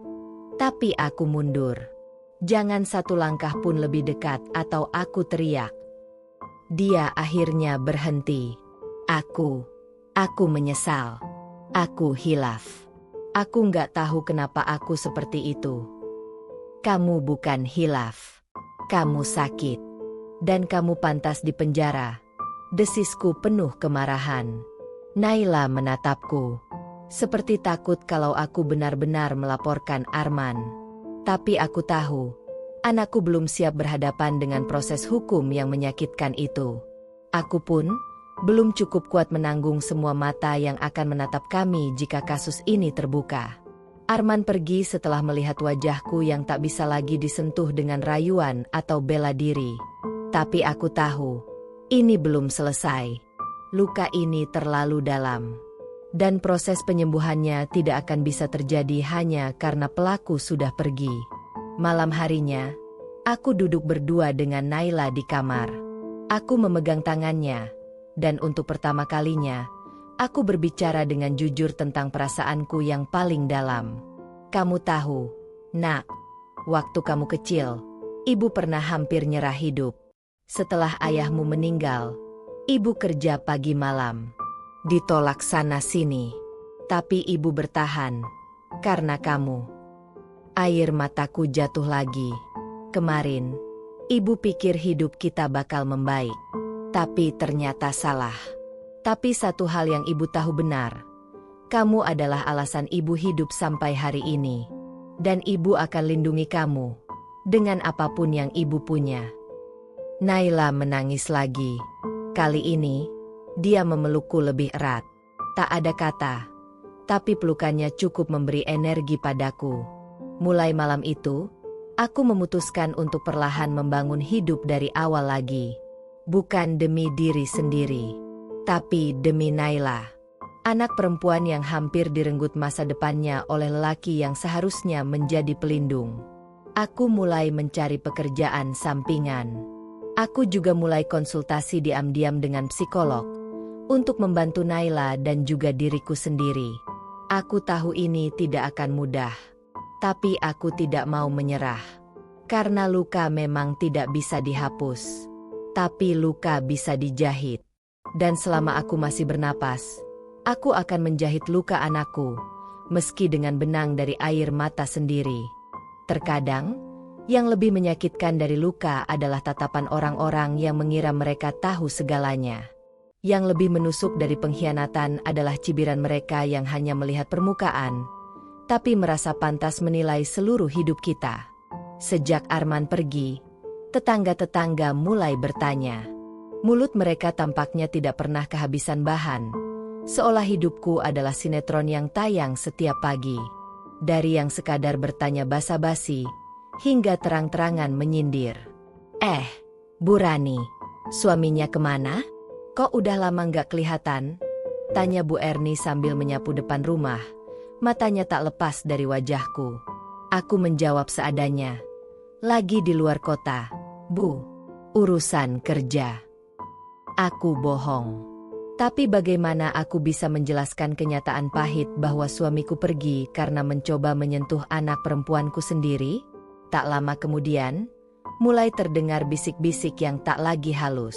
Tapi aku mundur. Jangan satu langkah pun lebih dekat atau aku teriak. Dia akhirnya berhenti. Aku menyesal. Aku hilaf. Aku nggak tahu kenapa aku seperti itu. Kamu bukan hilaf. Kamu sakit. Dan kamu pantas di penjara. Desisku penuh kemarahan. Naila menatapku. Seperti takut kalau aku benar-benar melaporkan Arman. Tapi aku tahu, anakku belum siap berhadapan dengan proses hukum yang menyakitkan itu. Aku pun belum cukup kuat menanggung semua mata yang akan menatap kami jika kasus ini terbuka. Arman pergi setelah melihat wajahku yang tak bisa lagi disentuh dengan rayuan atau bela diri. Tapi aku tahu, ini belum selesai. Luka ini terlalu dalam. Dan proses penyembuhannya tidak akan bisa terjadi hanya karena pelaku sudah pergi. Malam harinya, aku duduk berdua dengan Naila di kamar. Aku memegang tangannya, dan untuk pertama kalinya, aku berbicara dengan jujur tentang perasaanku yang paling dalam. Kamu tahu, Nak, waktu kamu kecil, ibu pernah hampir nyerah hidup. Setelah ayahmu meninggal, ibu kerja pagi malam. Ditolak sana-sini. Tapi ibu bertahan. Karena kamu. Air mataku jatuh lagi. Kemarin, ibu pikir hidup kita bakal membaik. Tapi ternyata salah. Tapi satu hal yang ibu tahu benar. Kamu adalah alasan ibu hidup sampai hari ini. Dan ibu akan lindungi kamu. Dengan apapun yang ibu punya. Naila menangis lagi. Kali ini, dia memelukku lebih erat. Tak ada kata. Tapi pelukannya cukup memberi energi padaku. Mulai malam itu, aku memutuskan untuk perlahan membangun hidup dari awal lagi. Bukan demi diri sendiri, tapi demi Naila. Anak perempuan yang hampir direnggut masa depannya oleh lelaki yang seharusnya menjadi pelindung. Aku mulai mencari pekerjaan sampingan. Aku juga mulai konsultasi diam-diam dengan psikolog untuk membantu Naila dan juga diriku sendiri. Aku tahu ini tidak akan mudah. Tapi aku tidak mau menyerah. Karena luka memang tidak bisa dihapus. Tapi luka bisa dijahit. Dan selama aku masih bernapas, aku akan menjahit luka anakku, meski dengan benang dari air mata sendiri. Terkadang, yang lebih menyakitkan dari luka adalah tatapan orang-orang yang mengira mereka tahu segalanya. Yang lebih menusuk dari pengkhianatan adalah cibiran mereka yang hanya melihat permukaan, tapi merasa pantas menilai seluruh hidup kita. Sejak Arman pergi, tetangga-tetangga mulai bertanya. Mulut mereka tampaknya tidak pernah kehabisan bahan, seolah hidupku adalah sinetron yang tayang setiap pagi. Dari yang sekadar bertanya basa-basi, hingga terang-terangan menyindir. Bu Rani, suaminya kemana? Kok udah lama nggak kelihatan? Tanya Bu Erni sambil menyapu depan rumah. Matanya tak lepas dari wajahku. Aku menjawab seadanya. Lagi di luar kota, Bu. Urusan kerja. Aku bohong. Tapi bagaimana aku bisa menjelaskan kenyataan pahit bahwa suamiku pergi karena mencoba menyentuh anak perempuanku sendiri? Tak lama kemudian, mulai terdengar bisik-bisik yang tak lagi halus.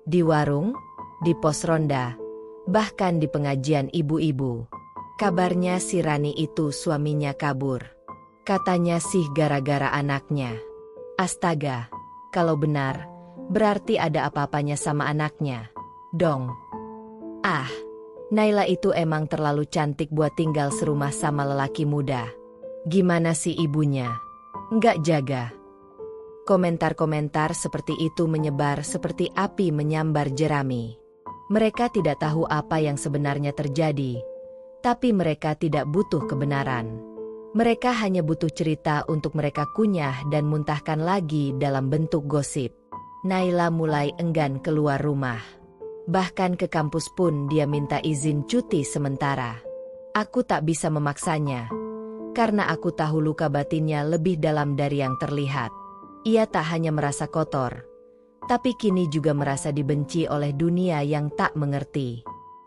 Di warung, di pos ronda, bahkan di pengajian ibu-ibu. Kabarnya si Rani itu suaminya kabur. Katanya sih gara-gara anaknya. Astaga, kalau benar, berarti ada apa-apanya sama anaknya. Dong. Naila itu emang terlalu cantik buat tinggal serumah sama lelaki muda. Gimana sih ibunya? Nggak jaga. Komentar-komentar seperti itu menyebar seperti api menyambar jerami. Mereka tidak tahu apa yang sebenarnya terjadi. Tapi mereka tidak butuh kebenaran. Mereka hanya butuh cerita untuk mereka kunyah dan muntahkan lagi dalam bentuk gosip. Naila mulai enggan keluar rumah. Bahkan ke kampus pun dia minta izin cuti sementara. Aku tak bisa memaksanya. Karena aku tahu luka batinnya lebih dalam dari yang terlihat. Ia tak hanya merasa kotor, tapi kini juga merasa dibenci oleh dunia yang tak mengerti.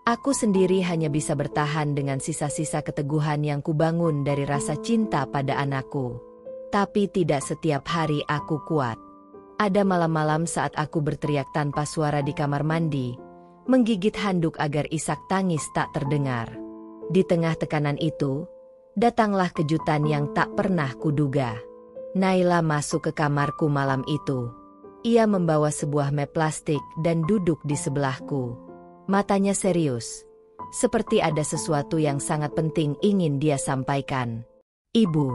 Aku sendiri hanya bisa bertahan dengan sisa-sisa keteguhan yang kubangun dari rasa cinta pada anakku. Tapi tidak setiap hari aku kuat. Ada malam-malam saat aku berteriak tanpa suara di kamar mandi, menggigit handuk agar isak tangis tak terdengar. Di tengah tekanan itu, datanglah kejutan yang tak pernah kuduga. Naila masuk ke kamarku malam itu. Ia membawa sebuah map plastik dan duduk di sebelahku. Matanya serius, seperti ada sesuatu yang sangat penting ingin dia sampaikan. Ibu,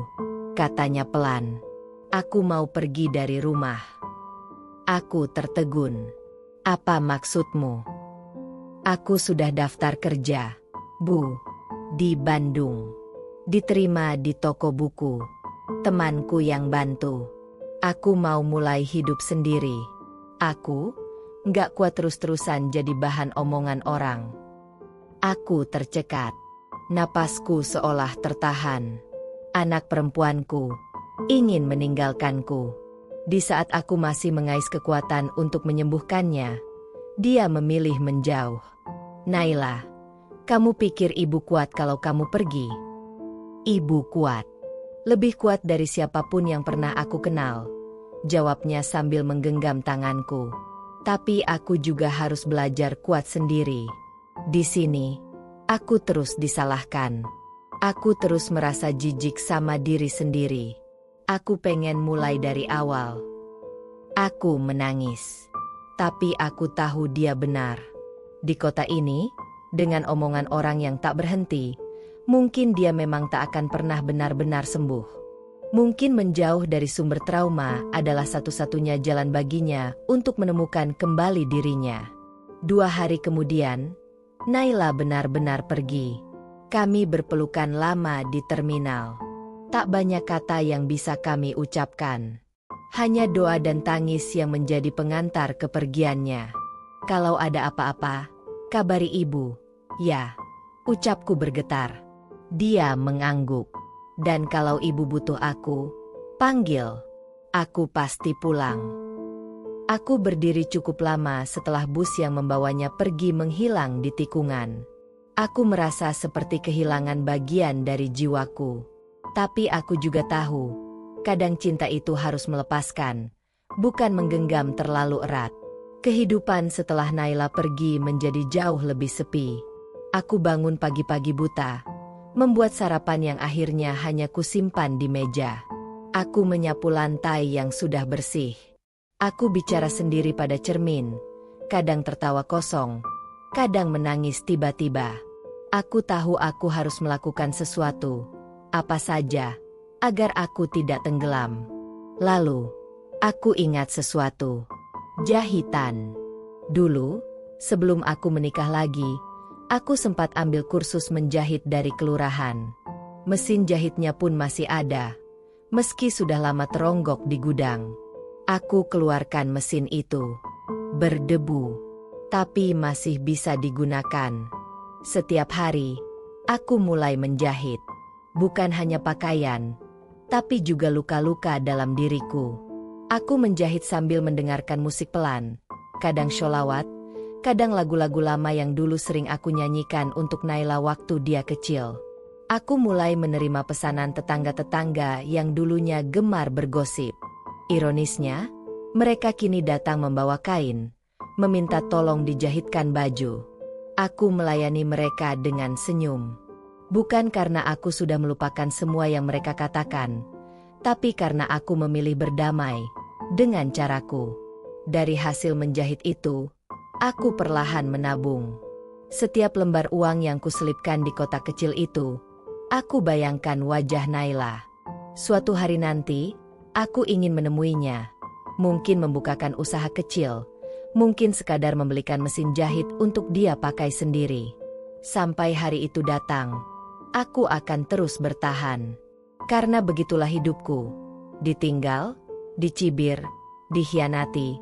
katanya pelan, aku mau pergi dari rumah. Aku tertegun. Apa maksudmu? Aku sudah daftar kerja, Bu, di Bandung. Diterima di toko buku. Temanku yang bantu. Aku mau mulai hidup sendiri. Aku nggak kuat terus-terusan jadi bahan omongan orang. Aku tercekat. Napasku seolah tertahan. Anak perempuanku ingin meninggalkanku. Di saat aku masih mengais kekuatan untuk menyembuhkannya, dia memilih menjauh. Naila, kamu pikir ibu kuat kalau kamu pergi? Ibu kuat. Lebih kuat dari siapapun yang pernah aku kenal, jawabnya sambil menggenggam tanganku. Tapi aku juga harus belajar kuat sendiri. Di sini, aku terus disalahkan. Aku terus merasa jijik sama diri sendiri. Aku pengen mulai dari awal. Aku menangis. Tapi aku tahu dia benar. Di kota ini, dengan omongan orang yang tak berhenti, mungkin dia memang tak akan pernah benar-benar sembuh. Mungkin menjauh dari sumber trauma adalah satu-satunya jalan baginya untuk menemukan kembali dirinya. 2 hari kemudian, Naila benar-benar pergi. Kami berpelukan lama di terminal. Tak banyak kata yang bisa kami ucapkan. Hanya doa dan tangis yang menjadi pengantar kepergiannya. Kalau ada apa-apa, kabari ibu. Ya, ucapku bergetar. Dia mengangguk. Dan kalau ibu butuh aku, panggil. Aku pasti pulang. Aku berdiri cukup lama setelah bus yang membawanya pergi menghilang di tikungan. Aku merasa seperti kehilangan bagian dari jiwaku. Tapi aku juga tahu, kadang cinta itu harus melepaskan, bukan menggenggam terlalu erat. Kehidupan setelah Naila pergi menjadi jauh lebih sepi. Aku bangun pagi-pagi buta, membuat sarapan yang akhirnya hanya kusimpan di meja. Aku menyapu lantai yang sudah bersih. Aku bicara sendiri pada cermin, kadang tertawa kosong, kadang menangis tiba-tiba. Aku tahu aku harus melakukan sesuatu, apa saja, agar aku tidak tenggelam. Lalu, aku ingat sesuatu. Jahitan. Dulu, sebelum aku menikah lagi, aku sempat ambil kursus menjahit dari kelurahan. Mesin jahitnya pun masih ada, meski sudah lama teronggok di gudang. Aku keluarkan mesin itu. Berdebu, tapi masih bisa digunakan. Setiap hari, aku mulai menjahit. Bukan hanya pakaian, tapi juga luka-luka dalam diriku. Aku menjahit sambil mendengarkan musik pelan, kadang sholawat, kadang lagu-lagu lama yang dulu sering aku nyanyikan untuk Naila waktu dia kecil. Aku mulai menerima pesanan tetangga-tetangga yang dulunya gemar bergosip. Ironisnya, mereka kini datang membawa kain, meminta tolong dijahitkan baju. Aku melayani mereka dengan senyum. Bukan karena aku sudah melupakan semua yang mereka katakan, tapi karena aku memilih berdamai dengan caraku. Dari hasil menjahit itu, aku perlahan menabung. Setiap lembar uang yang kuselipkan di kotak kecil itu, aku bayangkan wajah Naila. Suatu hari nanti, aku ingin menemuinya. Mungkin membukakan usaha kecil, mungkin sekadar membelikan mesin jahit untuk dia pakai sendiri. Sampai hari itu datang, aku akan terus bertahan. Karena begitulah hidupku. Ditinggal, dicibir, dikhianati,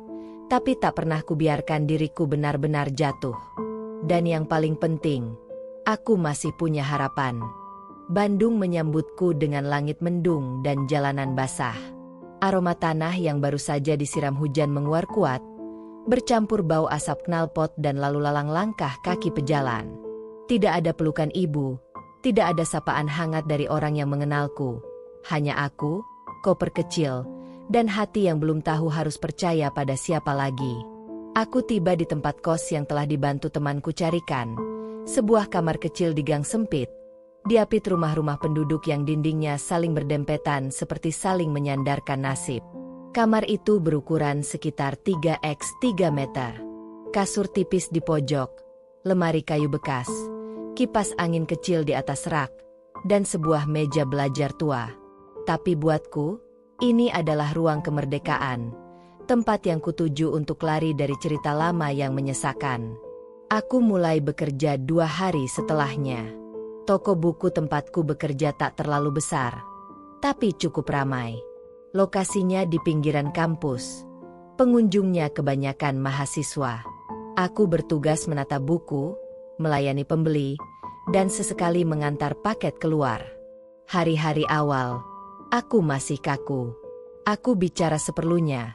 tapi tak pernah kubiarkan diriku benar-benar jatuh. Dan yang paling penting, aku masih punya harapan. Bandung menyambutku dengan langit mendung dan jalanan basah. Aroma tanah yang baru saja disiram hujan menguar kuat, bercampur bau asap knalpot dan lalu lalang langkah kaki pejalan. Tidak ada pelukan ibu, tidak ada sapaan hangat dari orang yang mengenalku. Hanya aku, koper kecil, dan hati yang belum tahu harus percaya pada siapa lagi. Aku tiba di tempat kos yang telah dibantu temanku carikan. Sebuah kamar kecil di gang sempit, diapit rumah-rumah penduduk yang dindingnya saling berdempetan seperti saling menyandarkan nasib. Kamar itu berukuran sekitar 3x3 meter. Kasur tipis di pojok, lemari kayu bekas, kipas angin kecil di atas rak, dan sebuah meja belajar tua. Tapi buatku, ini adalah ruang kemerdekaan, tempat yang kutuju untuk lari dari cerita lama yang menyesakan. Aku mulai bekerja 2 hari setelahnya. Toko buku tempatku bekerja tak terlalu besar, tapi cukup ramai. Lokasinya di pinggiran kampus. Pengunjungnya kebanyakan mahasiswa. Aku bertugas menata buku, melayani pembeli, dan sesekali mengantar paket keluar. Hari-hari awal, aku masih kaku. Aku bicara seperlunya,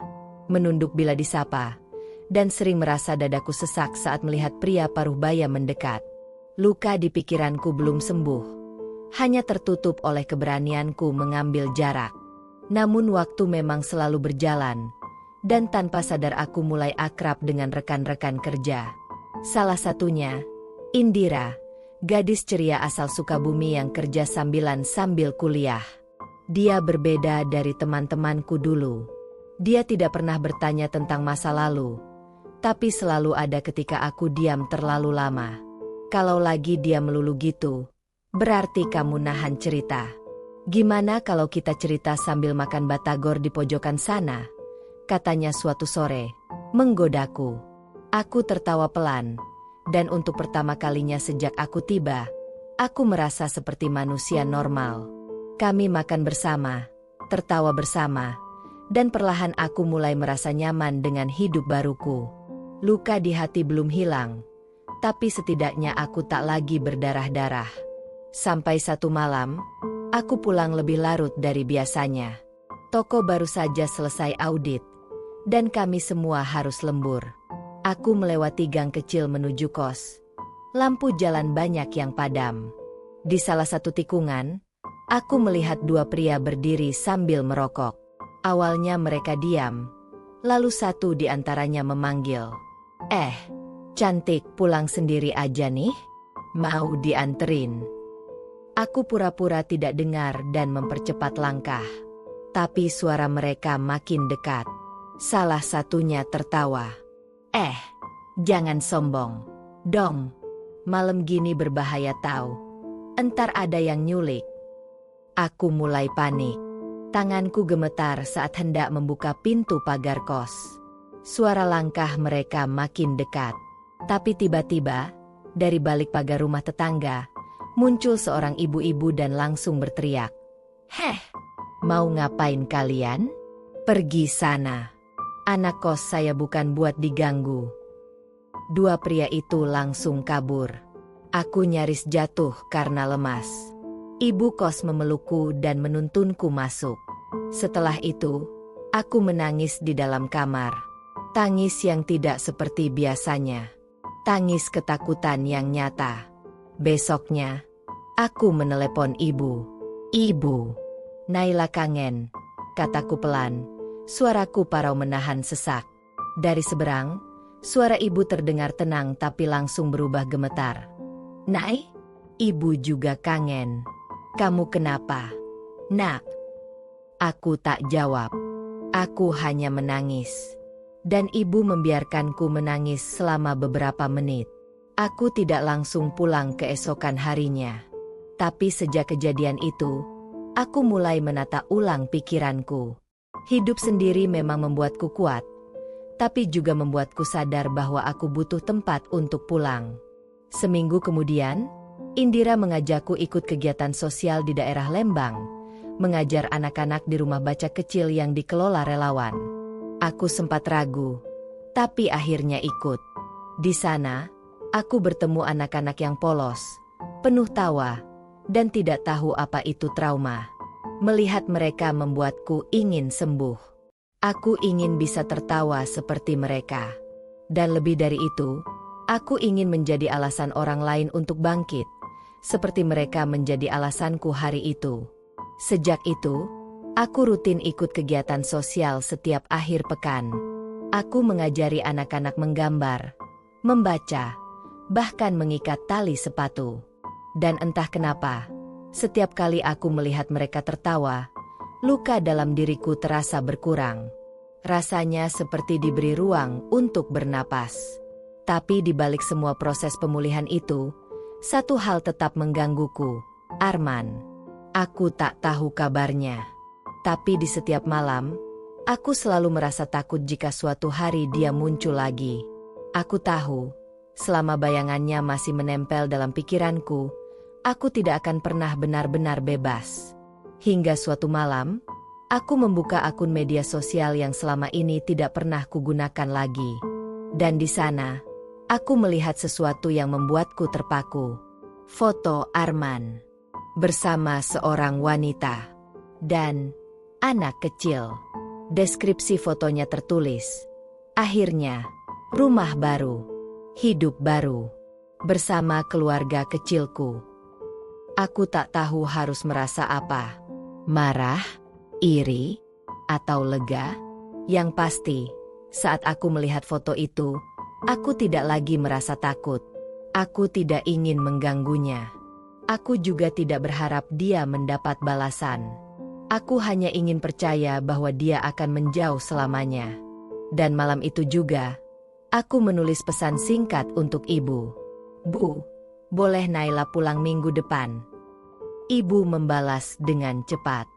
menunduk bila disapa, dan sering merasa dadaku sesak saat melihat pria paruh baya mendekat. Luka di pikiranku belum sembuh, hanya tertutup oleh keberanianku mengambil jarak. Namun waktu memang selalu berjalan, dan tanpa sadar aku mulai akrab dengan rekan-rekan kerja. Salah satunya, Indira, gadis ceria asal Sukabumi yang kerja sambilan sambil kuliah. Dia berbeda dari teman-temanku dulu. Dia tidak pernah bertanya tentang masa lalu, tapi selalu ada ketika aku diam terlalu lama. Kalau lagi dia melulu gitu, berarti kamu nahan cerita. Gimana kalau kita cerita sambil makan batagor di pojokan sana? Katanya suatu sore, menggodaku. Aku tertawa pelan, dan untuk pertama kalinya sejak aku tiba, aku merasa seperti manusia normal. Kami makan bersama, tertawa bersama, dan perlahan aku mulai merasa nyaman dengan hidup baruku. Luka di hati belum hilang, tapi setidaknya aku tak lagi berdarah-darah. Sampai satu malam, aku pulang lebih larut dari biasanya. Toko baru saja selesai audit, dan kami semua harus lembur. Aku melewati gang kecil menuju kos. Lampu jalan banyak yang padam. Di salah satu tikungan, aku melihat dua pria berdiri sambil merokok. Awalnya mereka diam, lalu satu di antaranya memanggil, cantik, pulang sendiri aja nih? Mau dianterin?" Aku pura-pura tidak dengar dan mempercepat langkah. Tapi suara mereka makin dekat. Salah satunya tertawa. Jangan sombong dong. Malam gini berbahaya tahu. Entar ada yang nyulik." Aku mulai panik. Tanganku gemetar saat hendak membuka pintu pagar kos. Suara langkah mereka makin dekat. Tapi tiba-tiba, dari balik pagar rumah tetangga, muncul seorang ibu-ibu dan langsung berteriak. Mau ngapain kalian? Pergi sana. Anak kos saya bukan buat diganggu." Dua pria itu langsung kabur. Aku nyaris jatuh karena lemas. Ibu kos memelukku dan menuntunku masuk. Setelah itu, aku menangis di dalam kamar. Tangis yang tidak seperti biasanya. Tangis ketakutan yang nyata. Besoknya, aku menelepon ibu. "Ibu, Naila kangen," kataku pelan. Suaraku parau menahan sesak. Dari seberang, suara ibu terdengar tenang tapi langsung berubah gemetar. "Nai, ibu juga kangen. Kamu kenapa, Nak?" Aku tak jawab. Aku hanya menangis. Dan ibu membiarkanku menangis selama beberapa menit. Aku tidak langsung pulang keesokan harinya. Tapi sejak kejadian itu, aku mulai menata ulang pikiranku. Hidup sendiri memang membuatku kuat, tapi juga membuatku sadar bahwa aku butuh tempat untuk pulang. Seminggu kemudian, Indira mengajakku ikut kegiatan sosial di daerah Lembang, mengajar anak-anak di rumah baca kecil yang dikelola relawan. Aku sempat ragu, tapi akhirnya ikut. Di sana, aku bertemu anak-anak yang polos, penuh tawa, dan tidak tahu apa itu trauma. Melihat mereka membuatku ingin sembuh. Aku ingin bisa tertawa seperti mereka. Dan lebih dari itu, aku ingin menjadi alasan orang lain untuk bangkit, seperti mereka menjadi alasanku hari itu. Sejak itu, aku rutin ikut kegiatan sosial setiap akhir pekan. Aku mengajari anak-anak menggambar, membaca, bahkan mengikat tali sepatu. Dan entah kenapa, setiap kali aku melihat mereka tertawa, luka dalam diriku terasa berkurang. Rasanya seperti diberi ruang untuk bernapas. Tapi di balik semua proses pemulihan itu, satu hal tetap menggangguku, Arman. Aku tak tahu kabarnya. Tapi di setiap malam, aku selalu merasa takut jika suatu hari dia muncul lagi. Aku tahu, selama bayangannya masih menempel dalam pikiranku, aku tidak akan pernah benar-benar bebas. Hingga suatu malam, aku membuka akun media sosial yang selama ini tidak pernah kugunakan lagi. Dan di sana, Aku melihat sesuatu yang membuatku terpaku. Foto Arman bersama seorang wanita dan anak kecil. Deskripsi fotonya tertulis, "Akhirnya, rumah baru, hidup baru, bersama keluarga kecilku." Aku tak tahu harus merasa apa. Marah, iri, atau lega? Yang pasti, saat aku melihat foto itu, aku tidak lagi merasa takut. Aku tidak ingin mengganggunya. Aku juga tidak berharap dia mendapat balasan. Aku hanya ingin percaya bahwa dia akan menjauh selamanya. Dan malam itu juga, aku menulis pesan singkat untuk ibu. "Bu, boleh Naila pulang minggu depan?" Ibu membalas dengan cepat.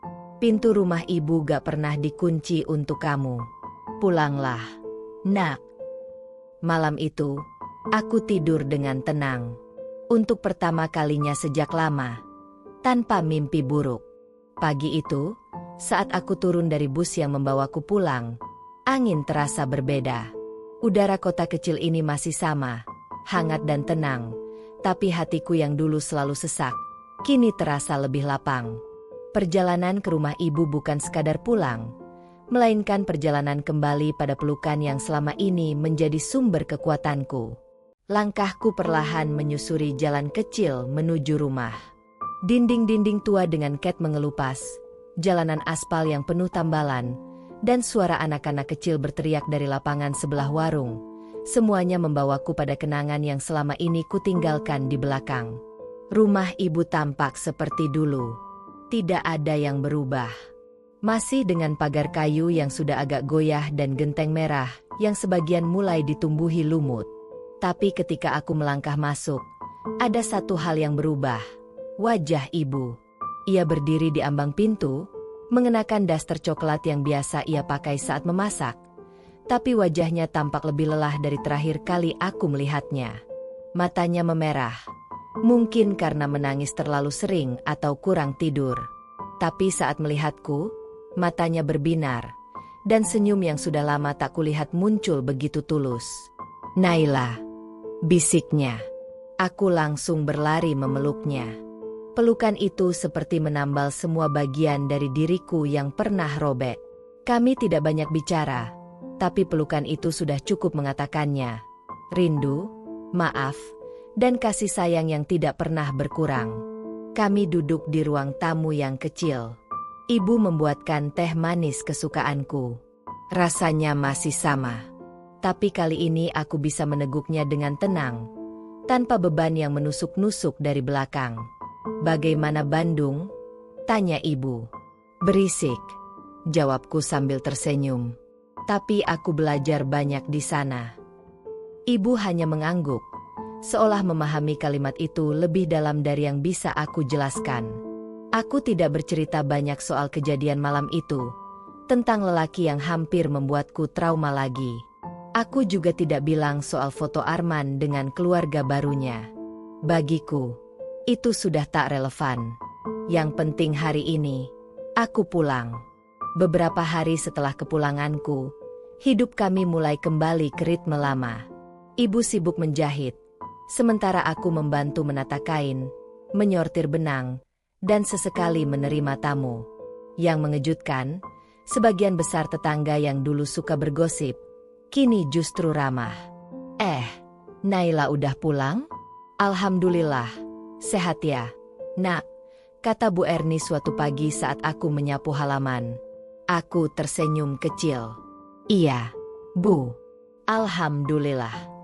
"Pintu rumah ibu gak pernah dikunci untuk kamu. Pulanglah, nak." Malam itu, aku tidur dengan tenang. Untuk pertama kalinya sejak lama, tanpa mimpi buruk. Pagi itu, saat aku turun dari bus yang membawaku pulang, angin terasa berbeda. Udara kota kecil ini masih sama, hangat dan tenang, tapi hatiku yang dulu selalu sesak, kini terasa lebih lapang. Perjalanan ke rumah ibu bukan sekadar pulang, melainkan perjalanan kembali pada pelukan yang selama ini menjadi sumber kekuatanku. Langkahku perlahan menyusuri jalan kecil menuju rumah. Dinding-dinding tua dengan cat mengelupas, jalanan aspal yang penuh tambalan, dan suara anak-anak kecil berteriak dari lapangan sebelah warung. Semuanya membawaku pada kenangan yang selama ini kutinggalkan di belakang. Rumah ibu tampak seperti dulu. Tidak ada yang berubah. Masih dengan pagar kayu yang sudah agak goyah dan genteng merah yang sebagian mulai ditumbuhi lumut. Tapi ketika aku melangkah masuk, ada satu hal yang berubah. Wajah ibu. Ia berdiri di ambang pintu, mengenakan daster coklat yang biasa ia pakai saat memasak. Tapi wajahnya tampak lebih lelah dari terakhir kali aku melihatnya. Matanya memerah. Mungkin karena menangis terlalu sering atau kurang tidur. Tapi saat melihatku, matanya berbinar, dan senyum yang sudah lama tak kulihat muncul begitu tulus. "Naila," bisiknya. Aku langsung berlari memeluknya. Pelukan itu seperti menambal semua bagian dari diriku yang pernah robek. Kami tidak banyak bicara, tapi pelukan itu sudah cukup mengatakannya. Rindu, maaf, dan kasih sayang yang tidak pernah berkurang. Kami duduk di ruang tamu yang kecil. Ibu membuatkan teh manis kesukaanku. Rasanya masih sama. Tapi kali ini aku bisa meneguknya dengan tenang, tanpa beban yang menusuk-nusuk dari belakang. "Bagaimana Bandung?" tanya ibu. "Berisik," jawabku sambil tersenyum. "Tapi aku belajar banyak di sana." Ibu hanya mengangguk, seolah memahami kalimat itu lebih dalam dari yang bisa aku jelaskan. Aku tidak bercerita banyak soal kejadian malam itu, tentang lelaki yang hampir membuatku trauma lagi. Aku juga tidak bilang soal foto Arman dengan keluarga barunya. Bagiku, itu sudah tak relevan. Yang penting hari ini, aku pulang. Beberapa hari setelah kepulanganku, hidup kami mulai kembali ke ritme lama. Ibu sibuk menjahit, sementara aku membantu menata kain, menyortir benang, dan sesekali menerima tamu. Yang mengejutkan, sebagian besar tetangga yang dulu suka bergosip, kini justru ramah. Naila udah pulang? Alhamdulillah, sehat ya, nak, kata Bu Erni suatu pagi saat aku menyapu halaman. Aku tersenyum kecil. Iya, Bu. Alhamdulillah.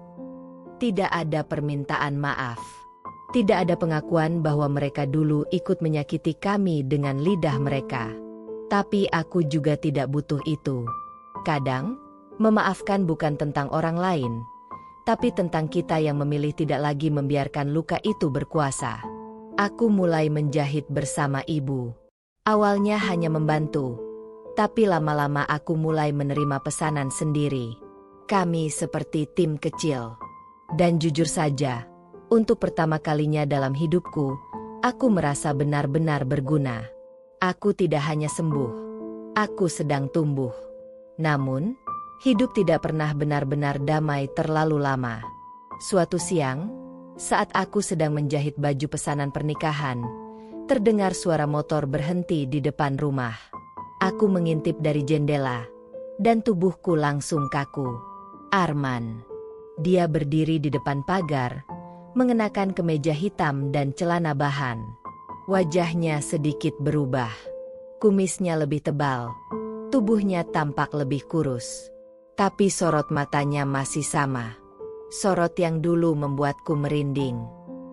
Tidak ada permintaan maaf. Tidak ada pengakuan bahwa mereka dulu ikut menyakiti kami dengan lidah mereka. Tapi aku juga tidak butuh itu. Kadang, memaafkan bukan tentang orang lain, tapi tentang kita yang memilih tidak lagi membiarkan luka itu berkuasa. Aku mulai menjahit bersama ibu. Awalnya hanya membantu, tapi lama-lama aku mulai menerima pesanan sendiri. Kami seperti tim kecil. Dan jujur saja, untuk pertama kalinya dalam hidupku, aku merasa benar-benar berguna. Aku tidak hanya sembuh, aku sedang tumbuh. Namun, hidup tidak pernah benar-benar damai terlalu lama. Suatu siang, saat aku sedang menjahit baju pesanan pernikahan, terdengar suara motor berhenti di depan rumah. Aku mengintip dari jendela, dan tubuhku langsung kaku. Arman. Dia berdiri di depan pagar, mengenakan kemeja hitam dan celana bahan. Wajahnya sedikit berubah. Kumisnya lebih tebal, tubuhnya tampak lebih kurus. Tapi sorot matanya masih sama. Sorot yang dulu membuatku merinding.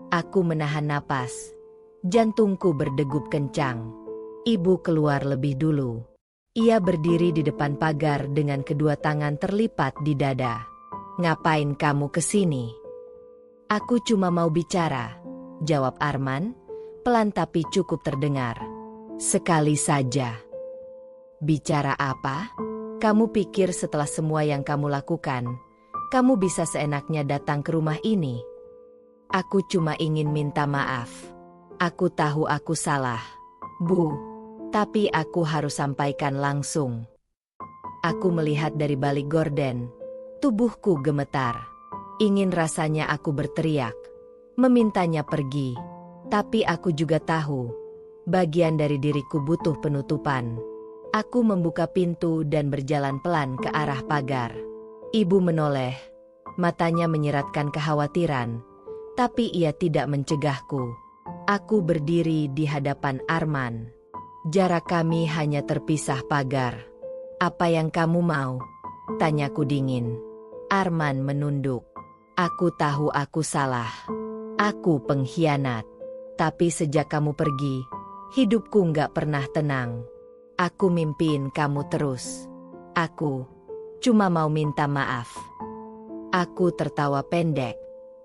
Aku menahan napas. Jantungku berdegup kencang. Ibu keluar lebih dulu. Ia berdiri di depan pagar dengan kedua tangan terlipat di dada. "Ngapain kamu kesini?" "Aku cuma mau bicara," jawab Arman, pelan tapi cukup terdengar. "Sekali saja." "Bicara apa? Kamu pikir setelah semua yang kamu lakukan, kamu bisa seenaknya datang ke rumah ini?" "Aku cuma ingin minta maaf. Aku tahu aku salah, Bu. Tapi aku harus sampaikan langsung." Aku melihat dari balik gorden. Tubuhku gemetar. Ingin rasanya aku berteriak, memintanya pergi. Tapi aku juga tahu, bagian dari diriku butuh penutupan. Aku membuka pintu dan berjalan pelan ke arah pagar. Ibu menoleh, matanya menyiratkan kekhawatiran, tapi ia tidak mencegahku. Aku berdiri di hadapan Arman. Jarak kami hanya terpisah pagar. "Apa yang kamu mau?" tanyaku dingin. Arman menunduk. "Aku tahu aku salah. Aku pengkhianat. Tapi sejak kamu pergi, hidupku nggak pernah tenang. Aku mimpiin kamu terus. Aku cuma mau minta maaf." Aku tertawa pendek,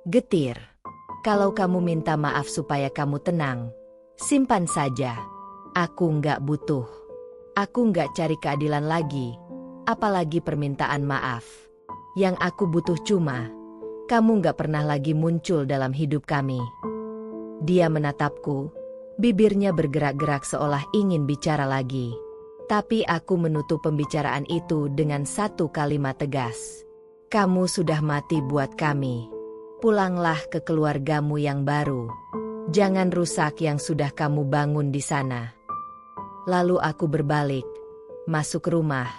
getir. "Kalau kamu minta maaf supaya kamu tenang, simpan saja. Aku nggak butuh. Aku nggak cari keadilan lagi, apalagi permintaan maaf. Yang aku butuh cuma, kamu nggak pernah lagi muncul dalam hidup kami." Dia menatapku, bibirnya bergerak-gerak seolah ingin bicara lagi. Tapi aku menutup pembicaraan itu dengan satu kalimat tegas. "Kamu sudah mati buat kami. Pulanglah ke keluargamu yang baru. Jangan rusak yang sudah kamu bangun di sana." Lalu aku berbalik, masuk rumah,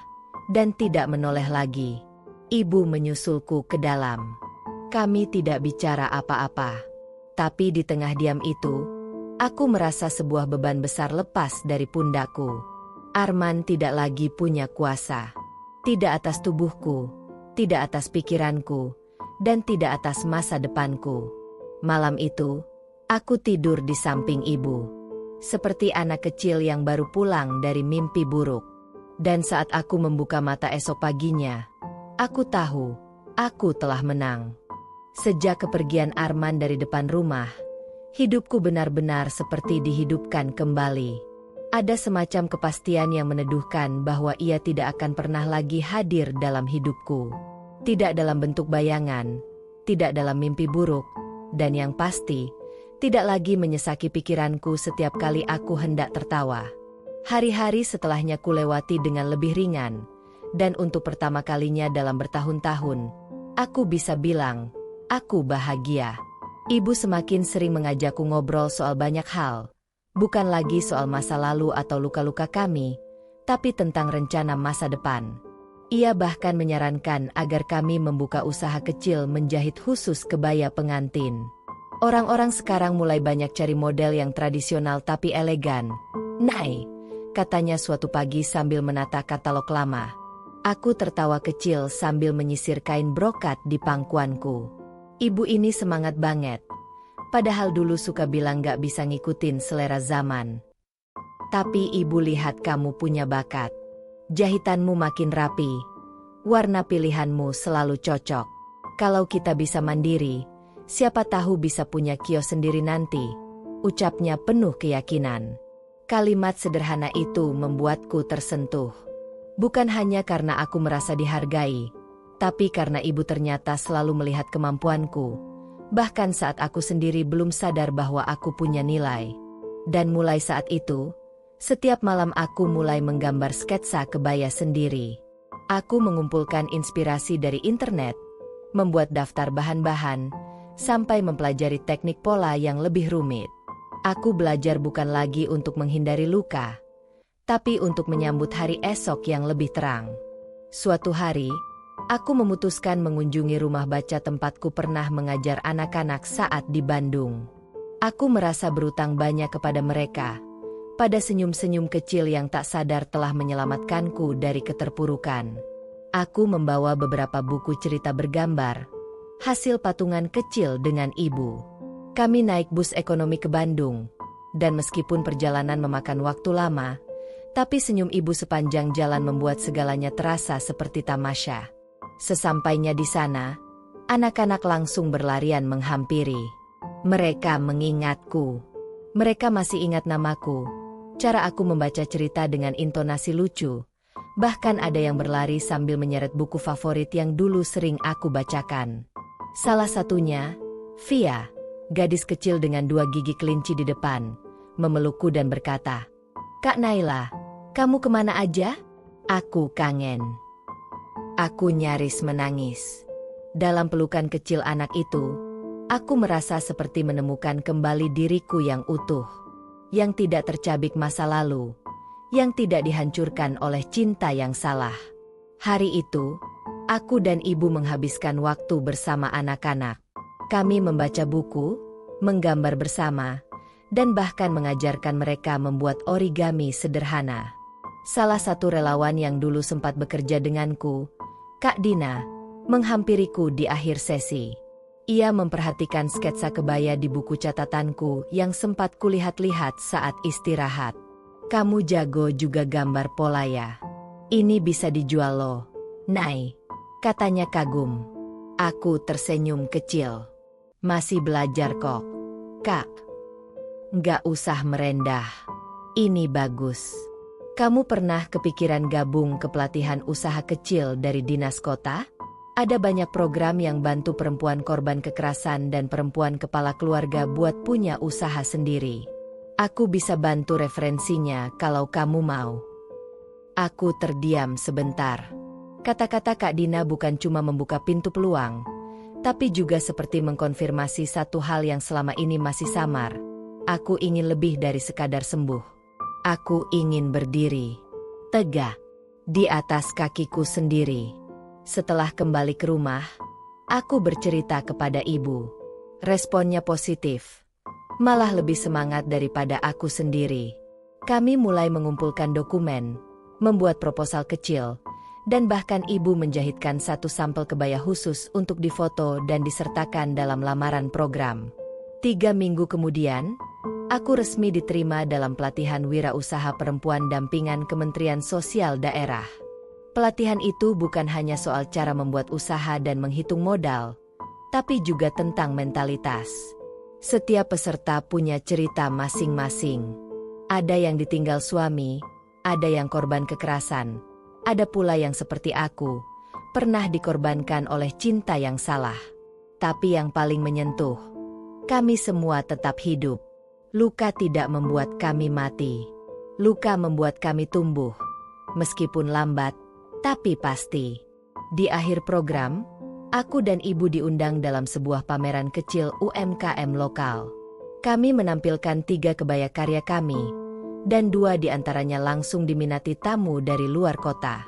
dan tidak menoleh lagi. Ibu menyusulku ke dalam. Kami tidak bicara apa-apa. Tapi di tengah diam itu, aku merasa sebuah beban besar lepas dari pundakku. Arman tidak lagi punya kuasa. Tidak atas tubuhku, tidak atas pikiranku, dan tidak atas masa depanku. Malam itu, aku tidur di samping ibu. Seperti anak kecil yang baru pulang dari mimpi buruk. Dan saat aku membuka mata esok paginya, aku tahu, aku telah menang. Sejak kepergian Arman dari depan rumah, hidupku benar-benar seperti dihidupkan kembali. Ada semacam kepastian yang meneduhkan bahwa ia tidak akan pernah lagi hadir dalam hidupku. Tidak dalam bentuk bayangan, tidak dalam mimpi buruk, dan yang pasti, tidak lagi menyesaki pikiranku setiap kali aku hendak tertawa. Hari-hari setelahnya kulewati dengan lebih ringan, dan untuk pertama kalinya dalam bertahun-tahun, aku bisa bilang, aku bahagia. Ibu semakin sering mengajakku ngobrol soal banyak hal, bukan lagi soal masa lalu atau luka-luka kami, tapi tentang rencana masa depan. Ia bahkan menyarankan agar kami membuka usaha kecil menjahit khusus kebaya pengantin. Orang-orang sekarang mulai banyak cari model yang tradisional tapi elegan. "Nai," katanya suatu pagi sambil menata katalog lama. Aku tertawa kecil sambil menyisir kain brokat di pangkuanku. Ibu ini semangat banget. Padahal dulu suka bilang gak bisa ngikutin selera zaman. "Tapi ibu lihat kamu punya bakat. Jahitanmu makin rapi. Warna pilihanmu selalu cocok. Kalau kita bisa mandiri, siapa tahu bisa punya kios sendiri nanti," ucapnya penuh keyakinan. Kalimat sederhana itu membuatku tersentuh. Bukan hanya karena aku merasa dihargai, tapi karena ibu ternyata selalu melihat kemampuanku, bahkan saat aku sendiri belum sadar bahwa aku punya nilai. Dan mulai saat itu, setiap malam aku mulai menggambar sketsa kebaya sendiri. Aku mengumpulkan inspirasi dari internet, membuat daftar bahan-bahan, sampai mempelajari teknik pola yang lebih rumit. Aku belajar bukan lagi untuk menghindari luka, tapi untuk menyambut hari esok yang lebih terang. Suatu hari, aku memutuskan mengunjungi rumah baca tempatku pernah mengajar anak-anak saat di Bandung. Aku merasa berutang banyak kepada mereka, pada senyum-senyum kecil yang tak sadar telah menyelamatkanku dari keterpurukan. Aku membawa beberapa buku cerita bergambar, hasil patungan kecil dengan ibu. Kami naik bus ekonomi ke Bandung, dan meskipun perjalanan memakan waktu lama, tapi senyum ibu sepanjang jalan membuat segalanya terasa seperti tamasya. Sesampainya di sana, anak-anak langsung berlarian menghampiri. Mereka mengingatku. Mereka masih ingat namaku, cara aku membaca cerita dengan intonasi lucu. Bahkan ada yang berlari sambil menyeret buku favorit yang dulu sering aku bacakan. Salah satunya, Via, gadis kecil dengan 2 gigi kelinci di depan, memelukku dan berkata, "Kak Naila, kamu kemana aja? Aku kangen." Aku nyaris menangis. Dalam pelukan kecil anak itu, aku merasa seperti menemukan kembali diriku yang utuh, yang tidak tercabik masa lalu, yang tidak dihancurkan oleh cinta yang salah. Hari itu, aku dan ibu menghabiskan waktu bersama anak-anak. Kami membaca buku, menggambar bersama, dan bahkan mengajarkan mereka membuat origami sederhana. Salah satu relawan yang dulu sempat bekerja denganku, Kak Dina, menghampiriku di akhir sesi. Ia memperhatikan sketsa kebaya di buku catatanku yang sempat kulihat-lihat saat istirahat. "Kamu jago juga gambar pola ya. Ini bisa dijual loh, Nay," katanya kagum. Aku tersenyum kecil. "Masih belajar kok, Kak. Nggak usah merendah. Ini bagus. Kamu pernah kepikiran gabung ke pelatihan usaha kecil dari Dinas Kota? Ada banyak program yang bantu perempuan korban kekerasan dan perempuan kepala keluarga buat punya usaha sendiri. Aku bisa bantu referensinya kalau kamu mau." Aku terdiam sebentar. Kata-kata Kak Dina bukan cuma membuka pintu peluang, tapi juga seperti mengkonfirmasi satu hal yang selama ini masih samar. Aku ingin lebih dari sekadar sembuh. Aku ingin berdiri tegak di atas kakiku sendiri. Setelah kembali ke rumah, aku bercerita kepada ibu. Responnya positif, malah lebih semangat daripada aku sendiri. Kami mulai mengumpulkan dokumen, membuat proposal kecil, dan bahkan ibu menjahitkan satu sampel kebaya khusus untuk difoto dan disertakan dalam lamaran program. 3 minggu kemudian, aku resmi diterima dalam pelatihan wirausaha perempuan dampingan Kementerian Sosial Daerah. Pelatihan itu bukan hanya soal cara membuat usaha dan menghitung modal, tapi juga tentang mentalitas. Setiap peserta punya cerita masing-masing. Ada yang ditinggal suami, ada yang korban kekerasan, ada pula yang seperti aku, pernah dikorbankan oleh cinta yang salah. Tapi yang paling menyentuh, kami semua tetap hidup. Luka tidak membuat kami mati. Luka membuat kami tumbuh. Meskipun lambat, tapi pasti. Di akhir program, aku dan ibu diundang dalam sebuah pameran kecil UMKM lokal. Kami menampilkan 3 kebaya karya kami, dan 2 diantaranya langsung diminati tamu dari luar kota.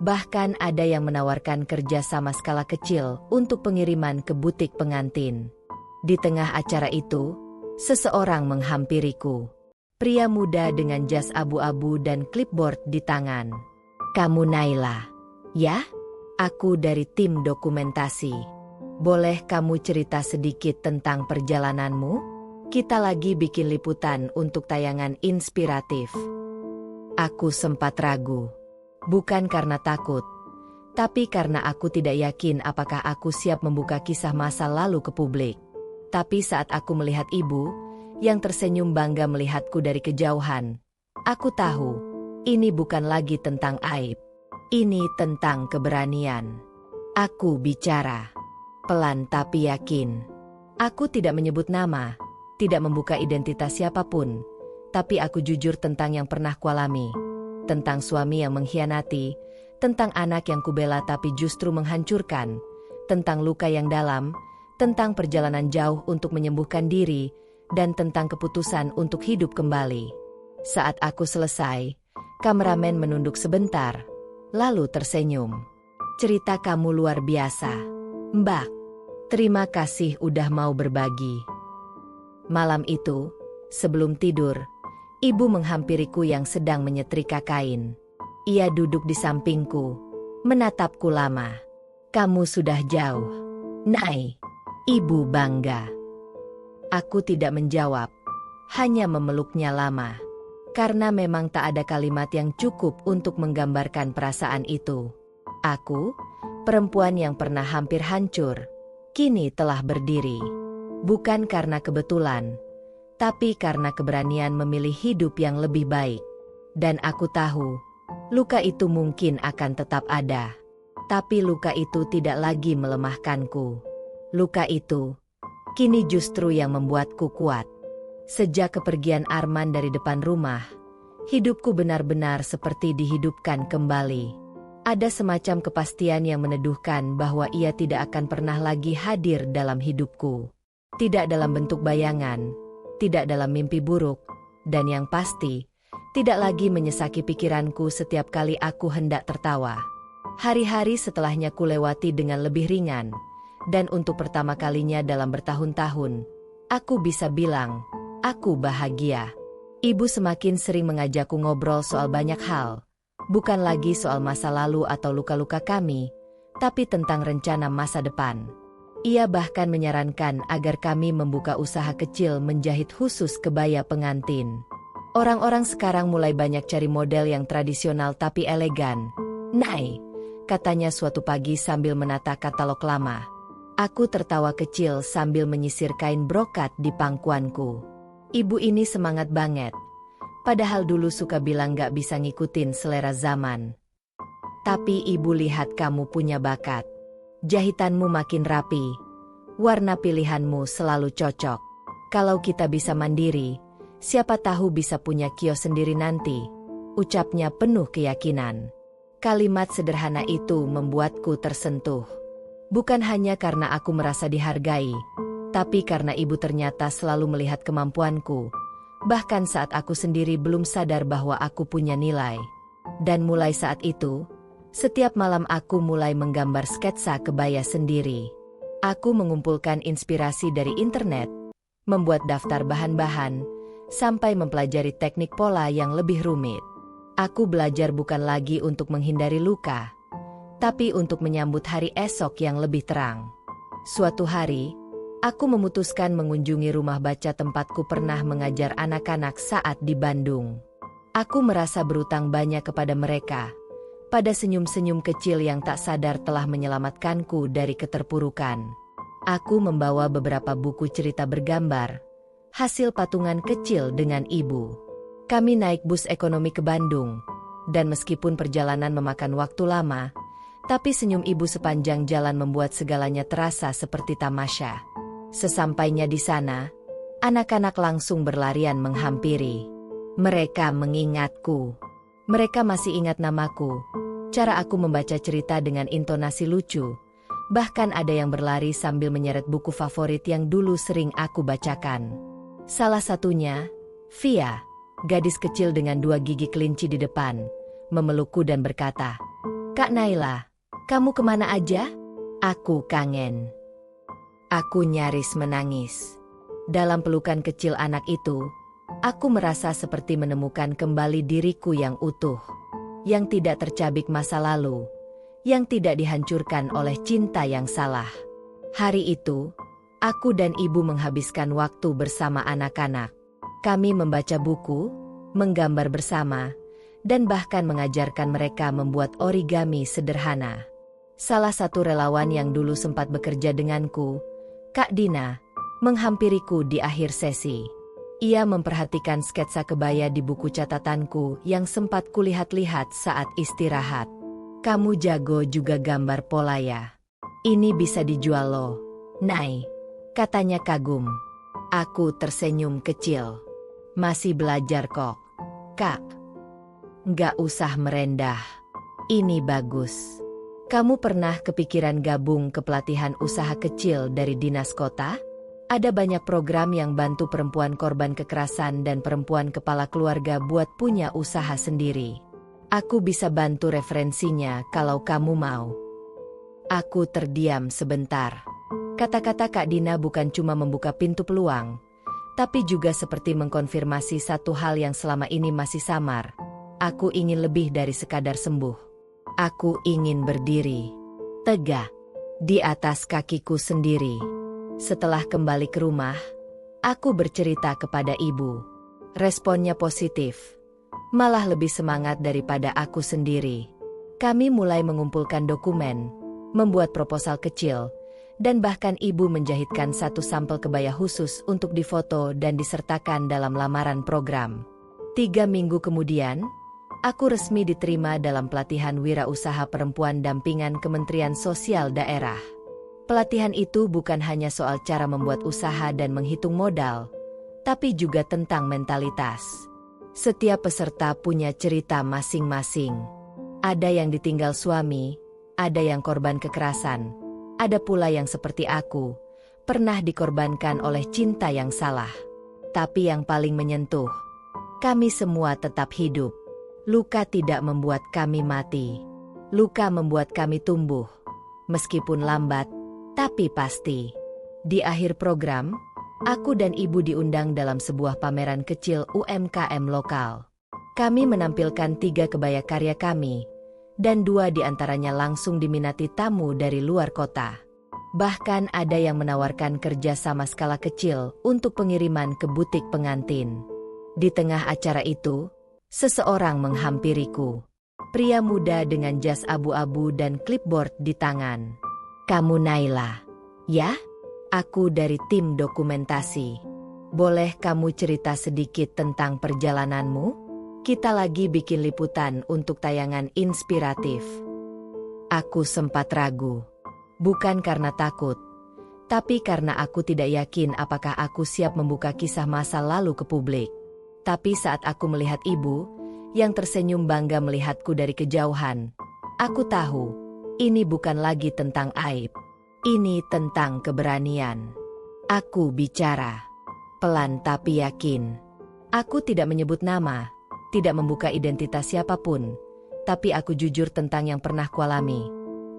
Bahkan ada yang menawarkan kerja sama skala kecil untuk pengiriman ke butik pengantin. Di tengah acara itu, seseorang menghampiriku. Pria muda dengan jas abu-abu dan clipboard di tangan. "Kamu Naila, ya? Aku dari tim dokumentasi. Boleh kamu cerita sedikit tentang perjalananmu? Kita lagi bikin liputan untuk tayangan inspiratif." Aku sempat ragu. Bukan karena takut, tapi karena aku tidak yakin apakah aku siap membuka kisah masa lalu ke publik. Tapi saat aku melihat ibu, yang tersenyum bangga melihatku dari kejauhan, aku tahu, ini bukan lagi tentang aib. Ini tentang keberanian. Aku bicara, pelan tapi yakin. Aku tidak menyebut nama, tidak membuka identitas siapapun, tapi aku jujur tentang yang pernah kualami. Tentang suami yang mengkhianati, tentang anak yang kubela tapi justru menghancurkan, tentang luka yang dalam, tentang perjalanan jauh untuk menyembuhkan diri, dan tentang keputusan untuk hidup kembali. Saat aku selesai, kameramen menunduk sebentar, lalu tersenyum. "Cerita kamu luar biasa, Mbak. Terima kasih udah mau berbagi." Malam itu, sebelum tidur, ibu menghampiriku yang sedang menyetrika kain. Ia duduk di sampingku, menatapku lama. "Kamu sudah jauh, Nay." Ibu bangga. Aku tidak menjawab, hanya memeluknya lama. Karena memang tak ada kalimat yang cukup untuk menggambarkan perasaan itu. Aku, perempuan yang pernah hampir hancur, kini telah berdiri. Bukan karena kebetulan, tapi karena keberanian memilih hidup yang lebih baik. Dan aku tahu, luka itu mungkin akan tetap ada. Tapi luka itu tidak lagi melemahkanku. Luka itu, kini justru yang membuatku kuat. Sejak kepergian Arman dari depan rumah, hidupku benar-benar seperti dihidupkan kembali. Ada semacam kepastian yang meneduhkan bahwa ia tidak akan pernah lagi hadir dalam hidupku. Tidak dalam bentuk bayangan, tidak dalam mimpi buruk, dan yang pasti, tidak lagi menyesaki pikiranku setiap kali aku hendak tertawa. Hari-hari setelahnya kulewati dengan lebih ringan, dan untuk pertama kalinya dalam bertahun-tahun, aku bisa bilang, aku bahagia. Ibu semakin sering mengajakku ngobrol soal banyak hal. Bukan lagi soal masa lalu atau luka-luka kami, tapi tentang rencana masa depan. Ia bahkan menyarankan agar kami membuka usaha kecil menjahit khusus kebaya pengantin. Orang-orang sekarang mulai banyak cari model yang tradisional tapi elegan. "Nay," katanya suatu pagi sambil menata katalog lama. Aku tertawa kecil sambil menyisir kain brokat di pangkuanku. Ibu ini semangat banget. Padahal dulu suka bilang gak bisa ngikutin selera zaman. "Tapi ibu lihat kamu punya bakat. Jahitanmu makin rapi. Warna pilihanmu selalu cocok. Kalau kita bisa mandiri, siapa tahu bisa punya kios sendiri nanti," ucapnya penuh keyakinan. Kalimat sederhana itu membuatku tersentuh. Bukan hanya karena aku merasa dihargai, tapi karena ibu ternyata selalu melihat kemampuanku, bahkan saat aku sendiri belum sadar bahwa aku punya nilai. Dan mulai saat itu, setiap malam aku mulai menggambar sketsa kebaya sendiri. Aku mengumpulkan inspirasi dari internet, membuat daftar bahan-bahan, sampai mempelajari teknik pola yang lebih rumit. Aku belajar bukan lagi untuk menghindari luka, tapi untuk menyambut hari esok yang lebih terang. Suatu hari, aku memutuskan mengunjungi rumah baca tempatku pernah mengajar anak-anak saat di Bandung. Aku merasa berutang banyak kepada mereka, pada senyum-senyum kecil yang tak sadar telah menyelamatkanku dari keterpurukan. Aku membawa beberapa buku cerita bergambar, hasil patungan kecil dengan ibu. Kami naik bus ekonomi ke Bandung, dan meskipun perjalanan memakan waktu lama, tapi senyum ibu sepanjang jalan membuat segalanya terasa seperti tamasya. Sesampainya di sana, anak-anak langsung berlarian menghampiri. Mereka mengingatku. Mereka masih ingat namaku, cara aku membaca cerita dengan intonasi lucu. Bahkan ada yang berlari sambil menyeret buku favorit yang dulu sering aku bacakan. Salah satunya, Via, gadis kecil dengan 2 gigi kelinci di depan, memelukku dan berkata, "Kak Naila, kamu kemana aja? Aku kangen." Aku nyaris menangis. Dalam pelukan kecil anak itu, aku merasa seperti menemukan kembali diriku yang utuh, yang tidak tercabik masa lalu, yang tidak dihancurkan oleh cinta yang salah. Hari itu, aku dan ibu menghabiskan waktu bersama anak-anak. Kami membaca buku, menggambar bersama, dan bahkan mengajarkan mereka membuat origami sederhana. Salah satu relawan yang dulu sempat bekerja denganku, Kak Dina, menghampiriku di akhir sesi. Ia memperhatikan sketsa kebaya di buku catatanku yang sempat kulihat-lihat saat istirahat. "Kamu jago juga gambar pola ya. Ini bisa dijual loh, Nay," katanya kagum. Aku tersenyum kecil. "Masih belajar kok, Kak. Nggak usah merendah. Ini bagus." Kamu pernah kepikiran gabung ke pelatihan usaha kecil dari dinas kota? Ada banyak program yang bantu perempuan korban kekerasan dan perempuan kepala keluarga buat punya usaha sendiri. Aku bisa bantu referensinya kalau kamu mau. Aku terdiam sebentar. Kata-kata Kak Dina bukan cuma membuka pintu peluang, tapi juga seperti mengkonfirmasi satu hal yang selama ini masih samar. Aku ingin lebih dari sekadar sembuh. Aku ingin berdiri tegak di atas kakiku sendiri. Setelah kembali ke rumah, aku bercerita kepada ibu. Responnya positif, malah lebih semangat daripada aku sendiri. Kami mulai mengumpulkan dokumen, membuat proposal kecil, dan bahkan ibu menjahitkan satu sampel kebaya khusus untuk difoto dan disertakan dalam lamaran program. 3 minggu kemudian, aku resmi diterima dalam pelatihan wirausaha perempuan dampingan Kementerian Sosial Daerah. Pelatihan itu bukan hanya soal cara membuat usaha dan menghitung modal, tapi juga tentang mentalitas. Setiap peserta punya cerita masing-masing. Ada yang ditinggal suami, ada yang korban kekerasan, ada pula yang seperti aku, pernah dikorbankan oleh cinta yang salah. Tapi yang paling menyentuh, kami semua tetap hidup. Luka tidak membuat kami mati. Luka membuat kami tumbuh. Meskipun lambat, tapi pasti. Di akhir program, aku dan ibu diundang dalam sebuah pameran kecil UMKM lokal. Kami menampilkan 3 kebaya karya kami, dan 2 diantaranya langsung diminati tamu dari luar kota. Bahkan ada yang menawarkan kerja sama skala kecil untuk pengiriman ke butik pengantin. Di tengah acara itu, seseorang menghampiriku. Pria muda dengan jas abu-abu dan clipboard di tangan. "Kamu Naila?" "Ya, aku dari tim dokumentasi. Boleh kamu cerita sedikit tentang perjalananmu? Kita lagi bikin liputan untuk tayangan inspiratif." Aku sempat ragu. Bukan karena takut, tapi karena aku tidak yakin apakah aku siap membuka kisah masa lalu ke publik. Tapi saat aku melihat ibu, yang tersenyum bangga melihatku dari kejauhan, aku tahu, ini bukan lagi tentang aib. Ini tentang keberanian. Aku bicara, pelan tapi yakin. Aku tidak menyebut nama, tidak membuka identitas siapapun, tapi aku jujur tentang yang pernah kualami,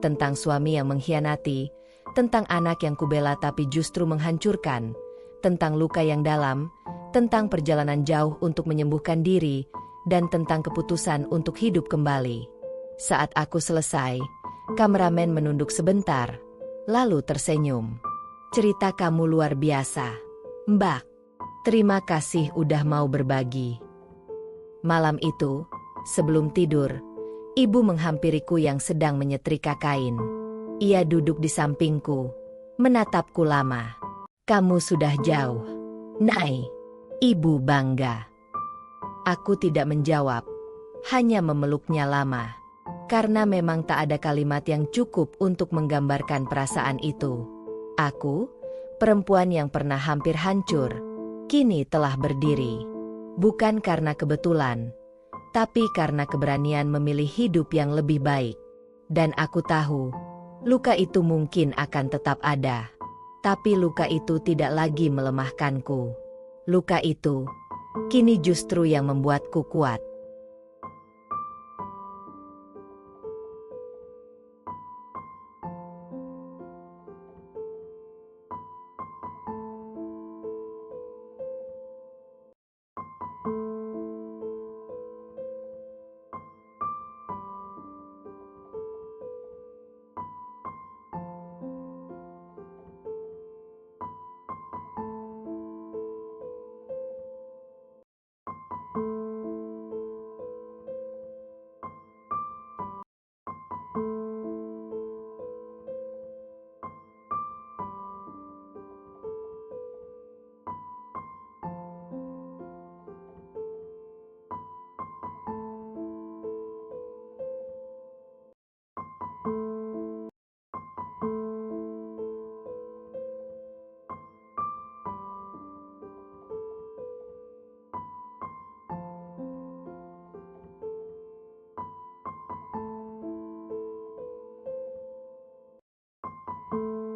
tentang suami yang mengkhianati, tentang anak yang kubela tapi justru menghancurkan, tentang luka yang dalam, tentang perjalanan jauh untuk menyembuhkan diri, dan tentang keputusan untuk hidup kembali. Saat aku selesai, kameramen menunduk sebentar, lalu tersenyum. "Cerita kamu luar biasa, Mbak. Terima kasih udah mau berbagi." Malam itu, sebelum tidur, ibu menghampiriku yang sedang menyetrika kain. Ia duduk di sampingku, menatapku lama. "Kamu sudah jauh, Nai." Ibu bangga. Aku tidak menjawab, hanya memeluknya lama. Karena memang tak ada kalimat yang cukup untuk menggambarkan perasaan itu. Aku, perempuan yang pernah hampir hancur, kini telah berdiri. Bukan karena kebetulan, tapi karena keberanian memilih hidup yang lebih baik. Dan aku tahu, luka itu mungkin akan tetap ada. Tapi luka itu tidak lagi melemahkanku. Luka itu, kini justru yang membuatku kuat. you.